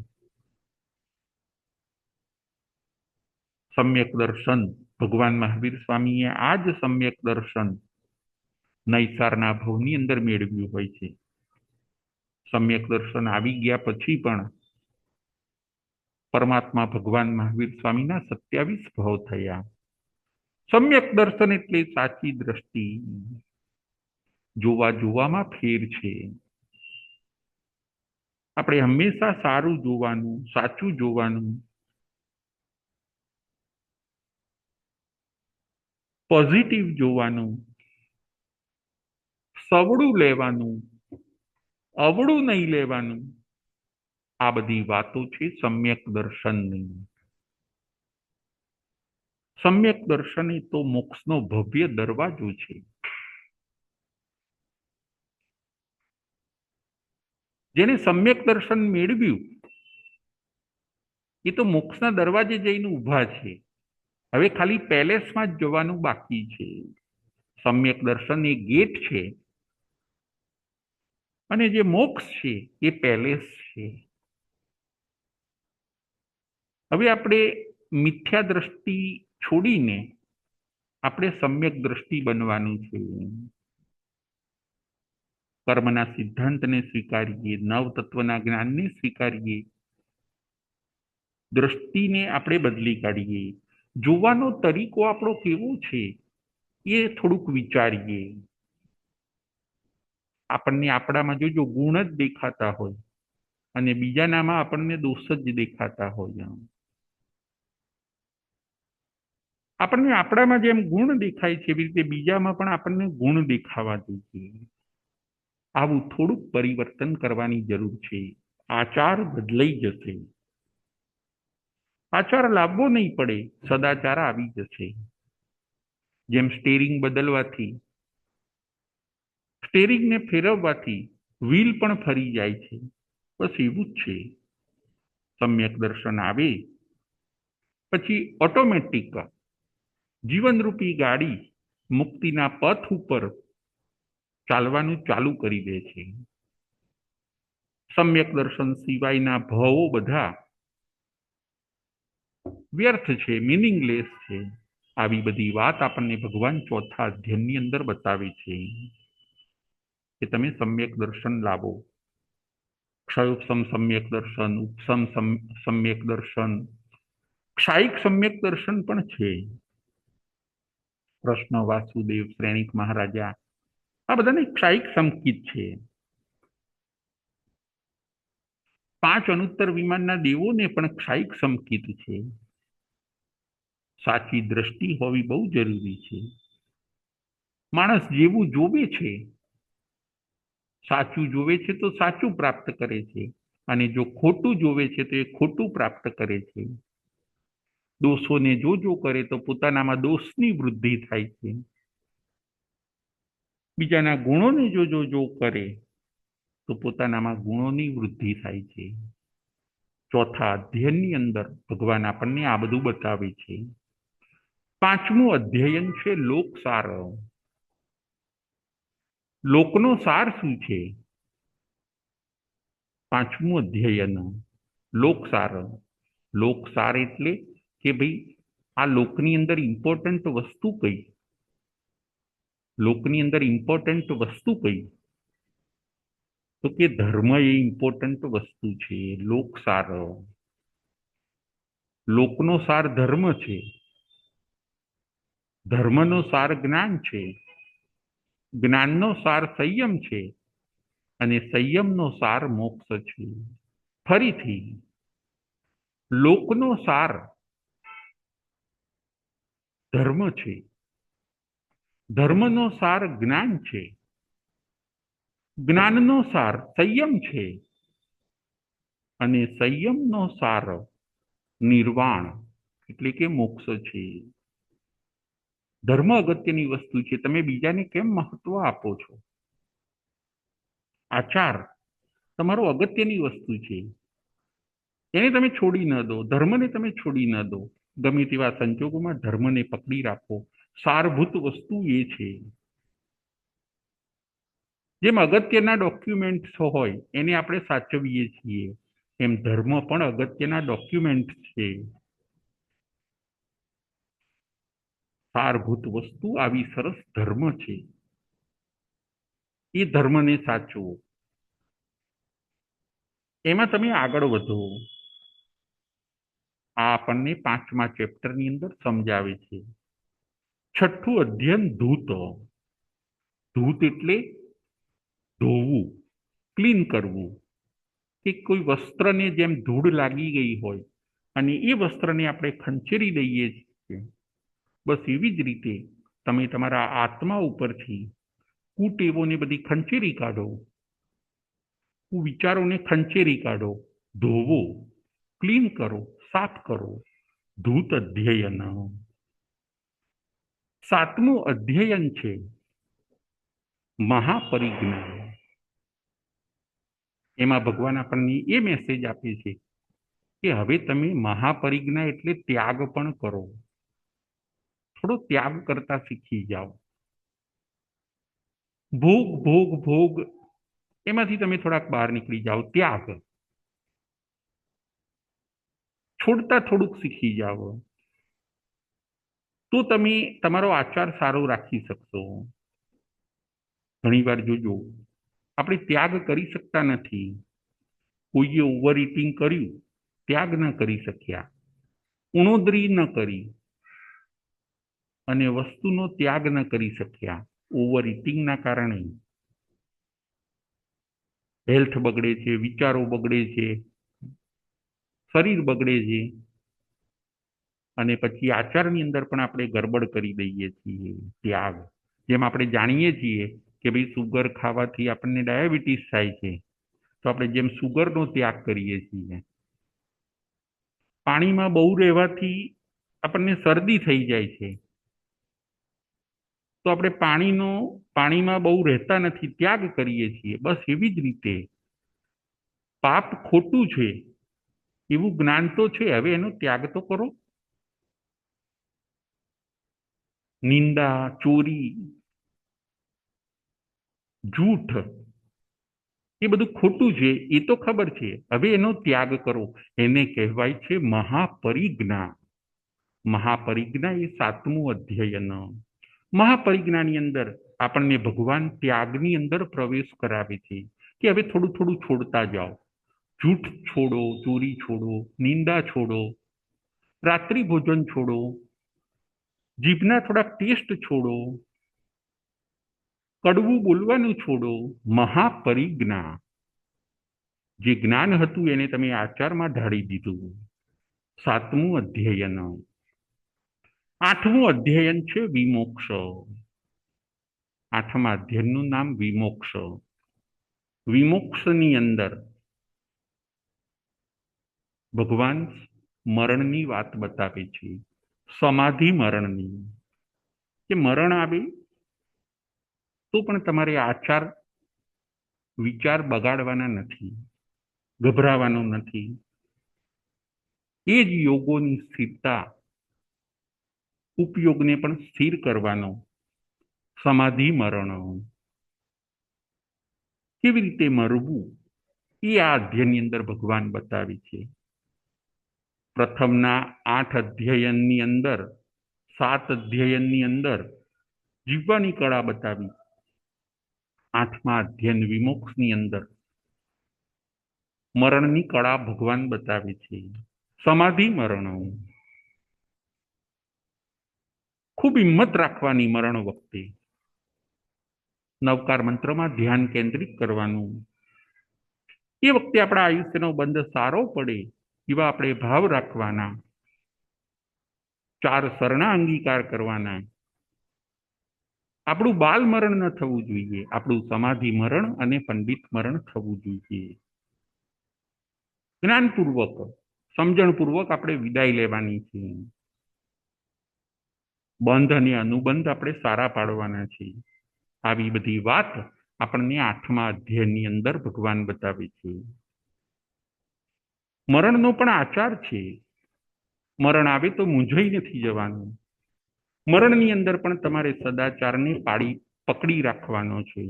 A: સમ્યક દર્શન ભગવાન મહાવીર સ્વામીએ આ જ સમ્યક દર્શન નૈસારના ભવની અંદર મેળવ્યું હોય છે. સમ્યક દર્શન આવી ગયા પછી પણ પરમાત્મા ભગવાન મહાવીર સ્વામીના 27 ભવ થયા. સમ્યક દર્શન એટલે સાચી દ્રષ્ટિ. જોવા જોવામાં ફેર છે. આપણે હંમેશા સારું જોવાનું, સાચું જોવાનું, પોઝિટિવ જોવાનું, સવડું લેવાનું, અવળું નહીં લેવાનું. આ બધી વાતો છે સમ્યક દર્શનની. સમ્યક દર્શન એ તો મોક્ષનો ભવ્ય દરવાજો છે. જેને સમ્યક દર્શન મેળવ્યું એ તો મોક્ષના દરવાજે જઈને ઊભા છે. હવે ખાલી પેલેસમાં જ જવાનું બાકી છે. સમ્યક દર્શન એ ગેટ છે અને જે મોક્ષ છે એ પેલેસ છે. હવે આપણે મિથ્યા દ્રષ્ટિ છોડીને આપણે સમ્યક દ્રષ્ટિ બનવાનું છે. કર્મના સિદ્ધાંતને સ્વીકારીએ, નવ તત્વના જ્ઞાનને સ્વીકારીએ, દ્રષ્ટિને આપણે બદલી કાઢીએ. જોવાનો તરીકો આપણો કેવો છે એ થોડુંક વિચારીએ. આપણને આપણામાં જો ગુણ જ દેખાતા હોય અને બીજાનામાં આપણને દોષ જ દેખાતા હોય. આપણને આપણામાં જેમ ગુણ દેખાય છે એવી રીતે બીજામાં પણ આપણને ગુણ દેખાવા જોઈએ. આવું થોડુંક પરિવર્તન કરવાની જરૂર છે. આચાર બદલાઈ જશે. આચાર લાવવો નહીં પડે, સદાચાર આવી જશે. જેમ સ્ટેરિંગ બદલવાથી, સ્ટેરિંગને ફેરવવાથી વ્હીલ પણ ફરી જાય છે, બસ એવું જ છે. સમ્યક દર્શન આવે પછી ઓટોમેટિક જીવનરૂપી ગાડી મુક્તિના પથ ઉપર ચાલવાનું ચાલુ કરી દે છે. સમ્યક દર્શન સિવાયના ભવો બધા વ્યર્થ છે, મિનિંગલેસ છે. આવી બધી વાત આપણને ભગવાન ચોથા અધ્યાયની અંદર બતાવે છે કે તમે સમ્યક દર્શન લાવો. ક્ષયોપમ સમ્યક દર્શન, ઉપસમ સમ્યક દર્શન, ક્ષાયિક સમ્યક દર્શન પણ છે. કૃષ્ણ, વાસુદેવ, શ્રેણિક મહારાજા આ બધાને ક્ષાયિક સંકિત છે. 5 અનુત્તર વિમાનના દેવોને પણ ક્ષાયિક સંકિત છે. સાચી દ્રષ્ટિ હોવી બહુ જરૂરી છે. માણસ જેવું જોવે છે, સાચું જોવે છે તો સાચું પ્રાપ્ત કરે છે, અને જો ખોટું જોવે છે તો એ ખોટું પ્રાપ્ત કરે છે. દોષોને જો કરે તો પોતાનામાં દોષની વૃદ્ધિ થાય છે. બીજાના ગુણોને જો કરે તો પોતાનામાં ગુણોની વૃદ્ધિ થાય છે. ચોથા અધ્યયનની અંદર ભગવાન આપણને આ બધું બતાવે છે. 5મું અધ્યયન છે લોકસાર. લોકનો સાર શું છે? 5મું અધ્યયન લોકસાર. લોકસાર એટલે કે ભાઈ આ લોકની અંદર ઇમ્પોર્ટન્ટ વસ્તુ કઈ? લોકની અંદર ઇમ્પોર્ટન્ટ વસ્તુ કઈ? તો કે ધર્મ એ ઇમ્પોર્ટન્ટ વસ્તુ છે. લોકસાર. લોકનો સાર ધર્મ છે, ધર્મનો સાર જ્ઞાન છે, જ્ઞાનનો સાર સંયમ છે અને સંયમનો સાર મોક્ષ છે. ફરીથી લોકનો સાર ધર્મ છે, ધર્મનો સાર જ્ઞાન છે, જ્ઞાનનો સાર સંયમ છે અને સંયમનો સાર નિર્વાણ એટલે કે મોક્ષ છે. ધર્મ અગત્યની વસ્તુ છે. તમે બીજાને કેમ મહત્વ આપો છો? આચાર તમારો અગત્યની વસ્તુ છે. એને તમે છોડી ન દો, ધર્મને તમે છોડી ન દો. ગમે તેવા સંજોગોમાં ધર્મને પકડી રાખો. સારભૂત વસ્તુ એ છે. જેમ અગત્યના ડોક્યુમેન્ટ હોય એને આપણે સાચવીએ છીએ, એમ ધર્મ પણ અગત્યના ડોક્યુમેન્ટ છે. સારભૂત વસ્તુ આવી સરસ ધર્મ છે. એ ધર્મને સાચવો. એમાં તમે આગળ વધો. આ આપણને 5મા ચેપ્ટરની અંદર સમજાવે છે. છઠ્ઠું અધ્યયન ધૂત. ધૂત એટલે ધોવું, ક્લીન કરવું. કે કોઈ વસ્ત્રને જેમ ધૂળ લાગી ગઈ હોય અને એ વસ્ત્રને આપણે ખંચેરી દઈએ છીએ, બસ એવી જ રીતે તમે તમારા આત્મા ઉપરથી કુટેવોને બધી ખંચેરી કાઢો, વિચારોને ખંચેરી કાઢો, ધોવો, ક્લીન કરો, સાફ કરો. ધૂત અધ્યયન. 7મું અધ્યયન છે મહાપરિજ્ઞાન. એમાં ભગવાન આપણને એ મેસેજ આપે છે કે હવે તમે મહાપરિજ્ઞા એટલે ત્યાગ પણ કરો. થોડો ત્યાગ કરતા શીખી જાઓ. ભોગ ભોગ ભોગ એમાંથી તમે થોડાક બહાર નીકળી જાઓ. ત્યાગ છોડતા થોડુંક શીખી જાઓ, તો તમે તમારો આચાર સારો રાખી શકશો. ઘણી વાર જોજો આપણે ત્યાગ કરી શકતા નથી. કોઈએ ઓવર ઇટિંગ કર્યું, ત્યાગ ન કરી શક્યા, ઉણોદરી ન કરી અને વસ્તુનો ત્યાગ ન કરી શક્યા. ઓવર ઇટિંગના કારણે હેલ્થ બગડે છે, વિચારો બગડે છે, શરીર બગડે છે અને પછી આચારની અંદર પણ આપણે ગરબડ કરી દઈએ છીએ. ત્યાગ, જેમ આપણે જાણીએ છીએ કે ભાઈ સુગર ખાવાથી આપણને ડાયાબિટીસ થાય છે, તો આપણે જેમ સુગરનો ત્યાગ કરીએ છીએ. પાણીમાં બહુ રહેવાથી આપણને શરદી થઈ જાય છે, તો આપણે પાણીમાં બહુ રહેતા નથી, ત્યાગ કરીએ છીએ. બસ એવી જ રીતે પાપ ખોટું છે એવું જ્ઞાન તો છે, હવે એનો ત્યાગ તો કરો. નિંદા, ચોરી, જૂઠ એ બધું ખોટું છે, એ તો ખબર છે, હવે એનો ત્યાગ કરો. એને કહેવાય છે મહાપરિજ્ઞા. મહાપરિજ્ઞા એ 7મું અધ્યયન. મહાપરિજ્ઞાની અંદર આપણને ભગવાન ત્યાગની અંદર પ્રવેશ કરાવે છે કે હવે થોડું થોડું છોડતા જાઓ. જૂઠ છોડો, ચોરી છોડો, નિંદા છોડો, રાત્રિ ભોજન છોડો, જીભના થોડાક ટેસ્ટ છોડો, કડવું બોલવાનું છોડો. મહાપરિજ્ઞા, જે જ્ઞાન હતું એને તમે આચારમાં ઢાળી દીધું. 7મું અધ્યયન. 8મું અધ્યયન છે વિમોક્ષ. 8મા અધ્યયનનું નામ વિમોક્ષ. વિમોક્ષની અંદર ભગવાન મરણની વાત બતાવે છે, સમાધિ મરણની. કે મરણ આવે તો પણ તમારે આચાર વિચાર બગાડવાના નથી, ગભરાવાનું નથી. એ જ યોગોની સ્થિરતા, ઉપયોગને પણ સ્થિર કરવાનો. સમાધિ મરણ. કેવી રીતે મરવું એ આ અધ્યયનની અંદર ભગવાન બતાવે છે. પ્રથમના 8 અધ્યયનની અંદર, 7 અધ્યયનની અંદર જીવવાની કળા બતાવી. 8મા અધ્યયન વિમોક્ષની અંદર મરણની કળા ભગવાન બતાવે છે. સમાધિ મરણ. ખૂબ હિંમત રાખવાની મરણ વખતે. નવકાર મંત્રમાં ધ્યાન કેન્દ્રિત કરવાનું. એ વખતે આપણા આયુષ્યનો બંધ સારો પડે એવા આપણે ભાવ રાખવાના. 4 શરણા અંગીકાર કરવાના. આપણું બાલ મરણ ન થવું જોઈએ, આપણું સમાધિ મરણ અને પંડિત મરણ થવું જોઈએ. જ્ઞાનપૂર્વક, સમજણપૂર્વક આપણે વિદાય લેવાની છે. બંધ અને અનુબંધ આપણે સારા પાડવાના છે. આવી બધી વાત આપણને 8મા અધ્યાયની અંદર ભગવાન બતાવે છે. મરણનો પણ આચાર છે. મરણ આવે તો મૂંઝાઈ નથી જવાનું. મરણની અંદર પણ તમારે સદાચારને પકડી રાખવાનો છે.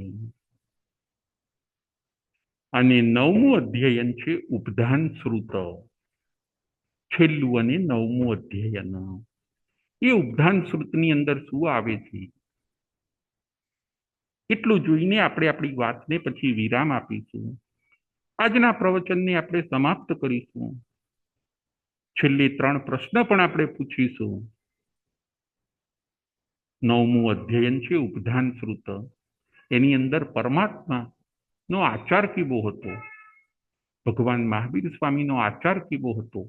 A: અને 9મું અધ્યયન છે ઉપધાન શ્રુત. છેલ્લું અને 9મું અધ્યયન. એ ઉપધાન શ્રુતની અંદર શું આવે છે એટલું જોઈને આપણે આપણી વાતને પછી વિરામ આપીશું. આજના પ્રવચનને આપણે સમાપ્ત કરીશું. છેલ્લે 3 પ્રશ્ન પણ આપણે પૂછીશું. 9મું અધ્યયન છે ઉપધાન શ્રુત. એની અંદર પરમાત્માનો આચાર કેવો હતો, ભગવાન મહાવીર સ્વામીનો આચાર કેવો હતો,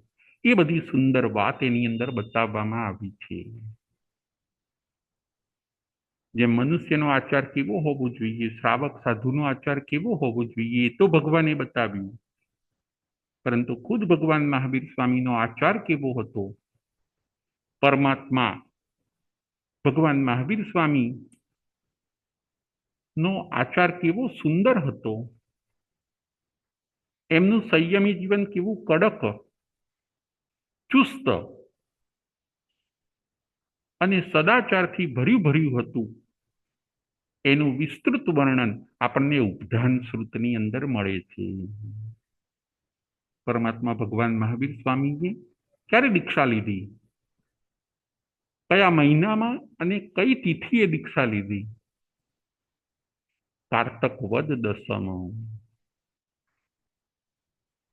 A: એ બધી સુંદર વાત એની અંદર બતાવવામાં આવી છે. જેમ મનુષ્યનો આચાર કેવો હોવો જોઈએ, શ્રાવક સાધુનો આચાર કેવો હોવો જોઈએ, એ તો ભગવાને બતાવ્યું. પરંતુ ખુદ ભગવાન મહાવીર સ્વામીનો આચાર કેવો હતો, પરમાત્મા ભગવાન મહાવીર સ્વામી નો આચાર કેવો સુંદર હતો, એમનું સંયમી જીવન કેવું કડક, ચુસ્ત અને સદાચારથી ભર્યું હતું, એનું વિસ્તૃત વર્ણન આપણને ઉપધાન શ્રુતની અંદર મળે છે. પરમાત્મા ભગવાન મહાવીર સ્વામીએ ક્યારે દીક્ષા લીધી, કયા મહિનામાં અને કઈ તિથિએ દીક્ષા લીધી? કારતક વદ દસમ.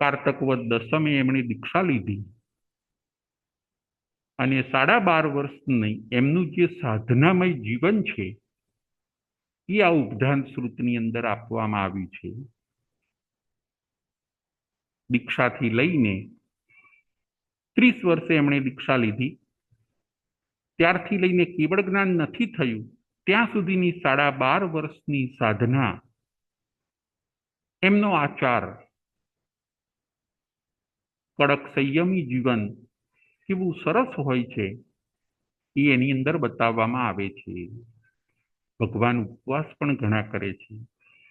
A: કારતક વદ દસમે એમણે દીક્ષા લીધી અને 12.5 વર્ષની એમનું જે સાધનામય જીવન છે એ આ ઉપધાન શ્રુતની અંદર આપવામાં આવ્યું છે. દીક્ષાથી લઈને 30 વર્ષે એમણે દીક્ષા લીધી, ત્યારથી લઈને કેવળ જ્ઞાન નથી થયું ત્યાં સુધીની 12.5 વર્ષની સાધના, એમનો આચાર, કડક સંયમી જીવન કેવું સરસ હોય છે એ એની અંદર બતાવવામાં આવે છે. ભગવાન ઉપવાસ પણ ઘણા કરે છે,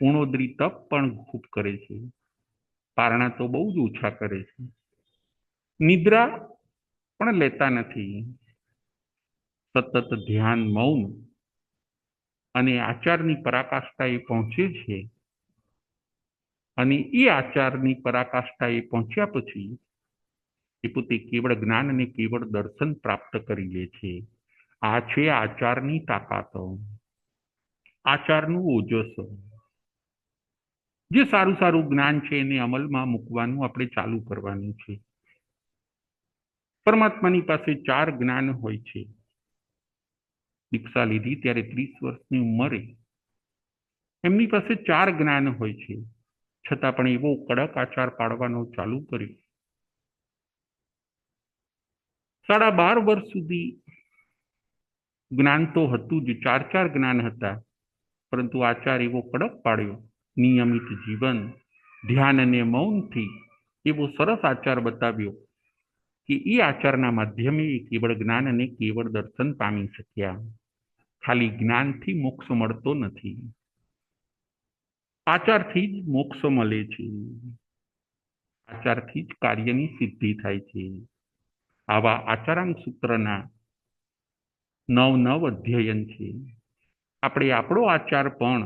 A: પૂર્ણોદરી તપ પણ ખૂબ કરે છે, પારણા તો બહુ જ ઓછા કરે છે, નિદ્રા પણ લેતા નથી, સતત ધ્યાન, મૌન અને આચારની પરાકાષ્ઠાએ પહોંચે છે. અને એ આચારની પરાકાષ્ઠાએ પહોંચ્યા પછી એ પોતે કેવળ જ્ઞાન અને કેવળ દર્શન પ્રાપ્ત કરી લે છે. આ છે આચારની તાકાત, આચારનું ઓજસ. જે સારું જ્ઞાન છે એને અમલમાં મૂકવાનું આપણે ચાલુ કરવાનું છે. પરમાત્માની પાસે 4 જ્ઞાન હોય છે. દીક્ષા લીધી ત્યારે 30 વર્ષની ઉંમરે એમની પાસે 4 જ્ઞાન હોય છે, છતાં પણ એવો કડક આચાર પાડવાનો ચાલુ કર્યો. 12.5 વર્ષ સુધી જ્ઞાન તો હતું જ, 4 જ્ઞાન હતા, પરંતુ આચાર એવો કડક પાડ્યો, નિયમિત જીવન, ધ્યાન અને મૌનથી એવો સરસ આચાર બતાવ્યો કે એ આચારના માધ્યમે કેવળ જ્ઞાન અને કેવળ દર્શન પામી શક્યા. ખાલી જ્ઞાનથી મોક્ષ મળતો નથી, આચારથી જ મોક્ષ મળે છે, આચારથી જ કાર્યની સિદ્ધિ થાય છે. આવા આચારાંગ સૂત્રના 9 અધ્યયન છે. આપણે આપણો આચાર પણ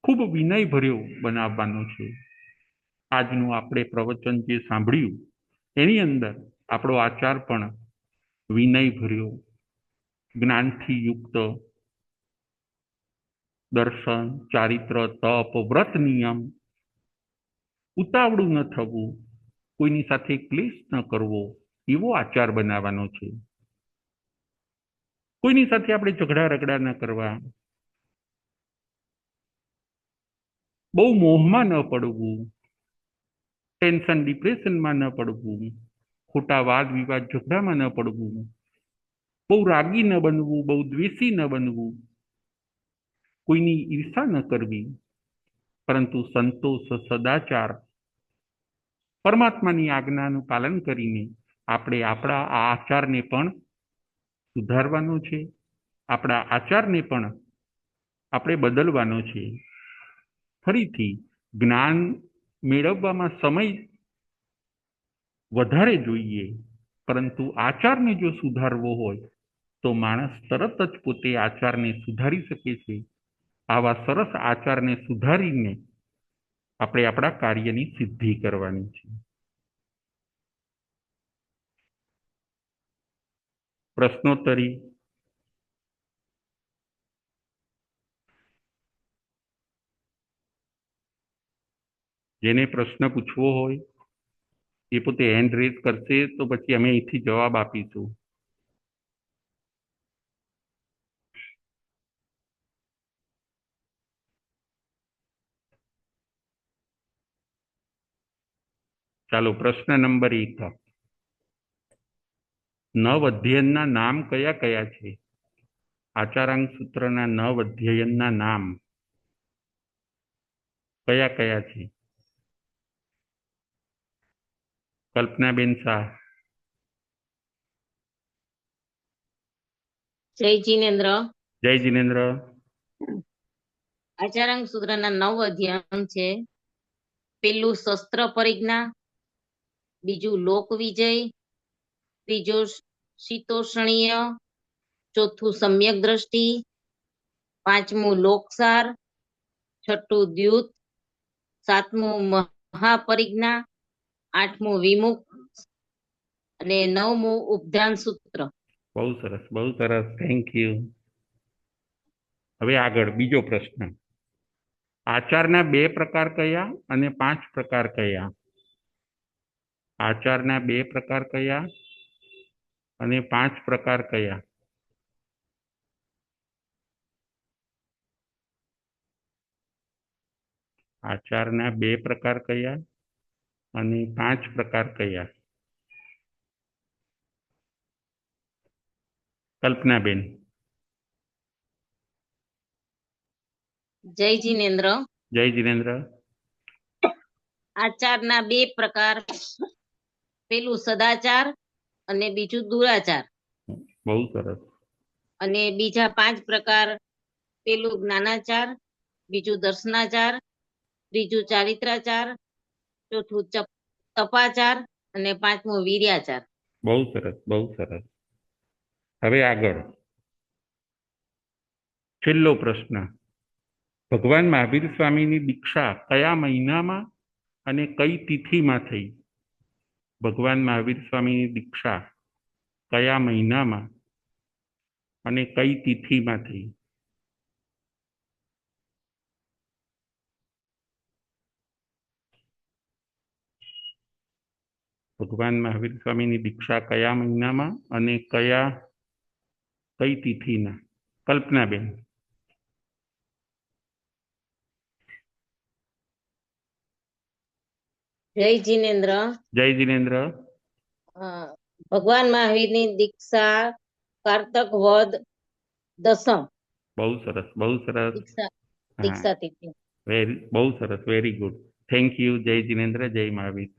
A: ખૂબ વિનય ભર્યો બનાવવાનો છે. આજનું આપણે પ્રવચન જે સાંભળ્યું એની અંદર આપણો આચાર પણ વિનય ભર્યો, જ્ઞાનથી યુક્ત, દર્શન, ચારિત્ર, તપ, વ્રત, નિયમ, ઉતાવળું ન થવું, કોઈની સાથે ક્લેશ ન કરવો એવો આચાર બનાવવાનો છે. કોઈની સાથે આપણે ઝઘડા રગડા ન કરવા, બહુ મોહમાં ન પડવું, ટેન્શન ડિપ્રેશનમાં ન પડવું, ખોટા વાદ વિવાદ ઝઘડામાં ન પડવું, બહુ રાગી ન બનવું, બહુ દ્વેષી ન બનવું, કોઈની ઈર્ષા ન કરવી, પરંતુ સંતોષ, સદાચાર, પરમાત્માની આજ્ઞાનું પાલન કરીને આપણે આપણા આ આચારને પણ સુધારવાનો છે. આપણા આચારને પણ આપણે બદલવાનો છે. ફરીથી જ્ઞાન મેળવવામાં સમય વધારે જોઈએ, પરંતુ આચારને જો સુધારવો હોય તો માણસ તરત જ પોતે આચારને સુધારી શકે છે. આવા સરસ આચારને સુધારીને આપણે આપણા કાર્યની સિદ્ધિ કરવાની છે. પ્રશ્નોત્તરી. જેને પ્રશ્ન પૂછવો હોય એ પોતે હેન્ડ રેઝ કરશે, તો પછી અમે અહીંથી જવાબ આપીશું. ચાલો, પ્રશ્ન નંબર 1. નવ અધ્યયનના નામ કયા કયા છે? આચારાંગ સૂત્રના નવ અધ્યયનના નામ કયા કયા છે? કલ્પનાબેન શાહ.
B: જય જીનેન્દ્ર.
A: જય જીનેન્દ્ર.
B: આચારાંગ સૂત્રના 9 અધ્યયન છે. પેલું શસ્ત્ર પરિજ્ઞા, બીજું લોક વિજય, ત્રીજું શીતોષણીય, ચોથું સમ્યક દ્રષ્ટિ, પાંચમું લોકસાર, છઠ્ઠું દ્યુત, સાતમું મહાપરિજ્ઞા, આઠમું વિમુખ અને 9મું ઉપધાન સૂત્ર.
A: બહુ સરસ, બહુ સરસ, થેન્ક યુ. હવે આગળ બીજો પ્રશ્ન. આચારના 2 પ્રકાર કયા અને 5 પ્રકાર કયા? આચારના 2 પ્રકાર કયા અને 5 પ્રકાર કયા? આચારના 2 પ્રકાર કયા અને 5 પ્રકાર કયા? કલ્પનાબેન.
B: જય જીનેન્દ્ર.
A: જય જીનેન્દ્ર.
B: આચારના 2 પ્રકાર, પેલું સદાચાર અને બીજું દુરાચાર.
A: બહુ સરસ.
B: અને બીજા 5 પ્રકાર, પેલું જ્ઞાનાચાર, બીજું દર્શનાચાર, ત્રીજું ચારિત્રાચાર, ચોથું તપાચાર અને 5મું વીર્યાચાર.
A: બહુ સરસ, બહુ સરસ. હવે આગળ છેલ્લો પ્રશ્ન. ભગવાન મહાવીર સ્વામીની દીક્ષા કયા મહિનામાં અને કઈ તિથિમાં થઈ? ભગવાન મહાવીર સ્વામીની દીક્ષા કયા મહિનામાં અને કઈ તિથિમાં થઈ? ભગવાન મહાવીર સ્વામીની દીક્ષા કયા મહિનામાં અને કઈ તિથિના? કલ્પનાબેન.
B: જય જીનેન્દ્ર.
A: જય જીનેન્દ્ર.
B: ભગવાન મહાવીરની દીક્ષા કારતક વદ દસમ.
A: બહુ સરસ, બહુ સરસ.
B: દીક્ષા તિથિ.
A: બહુ સરસ, વેરી ગુડ. Thank you. જય જીનેન્દ્ર. જય મહાવીર.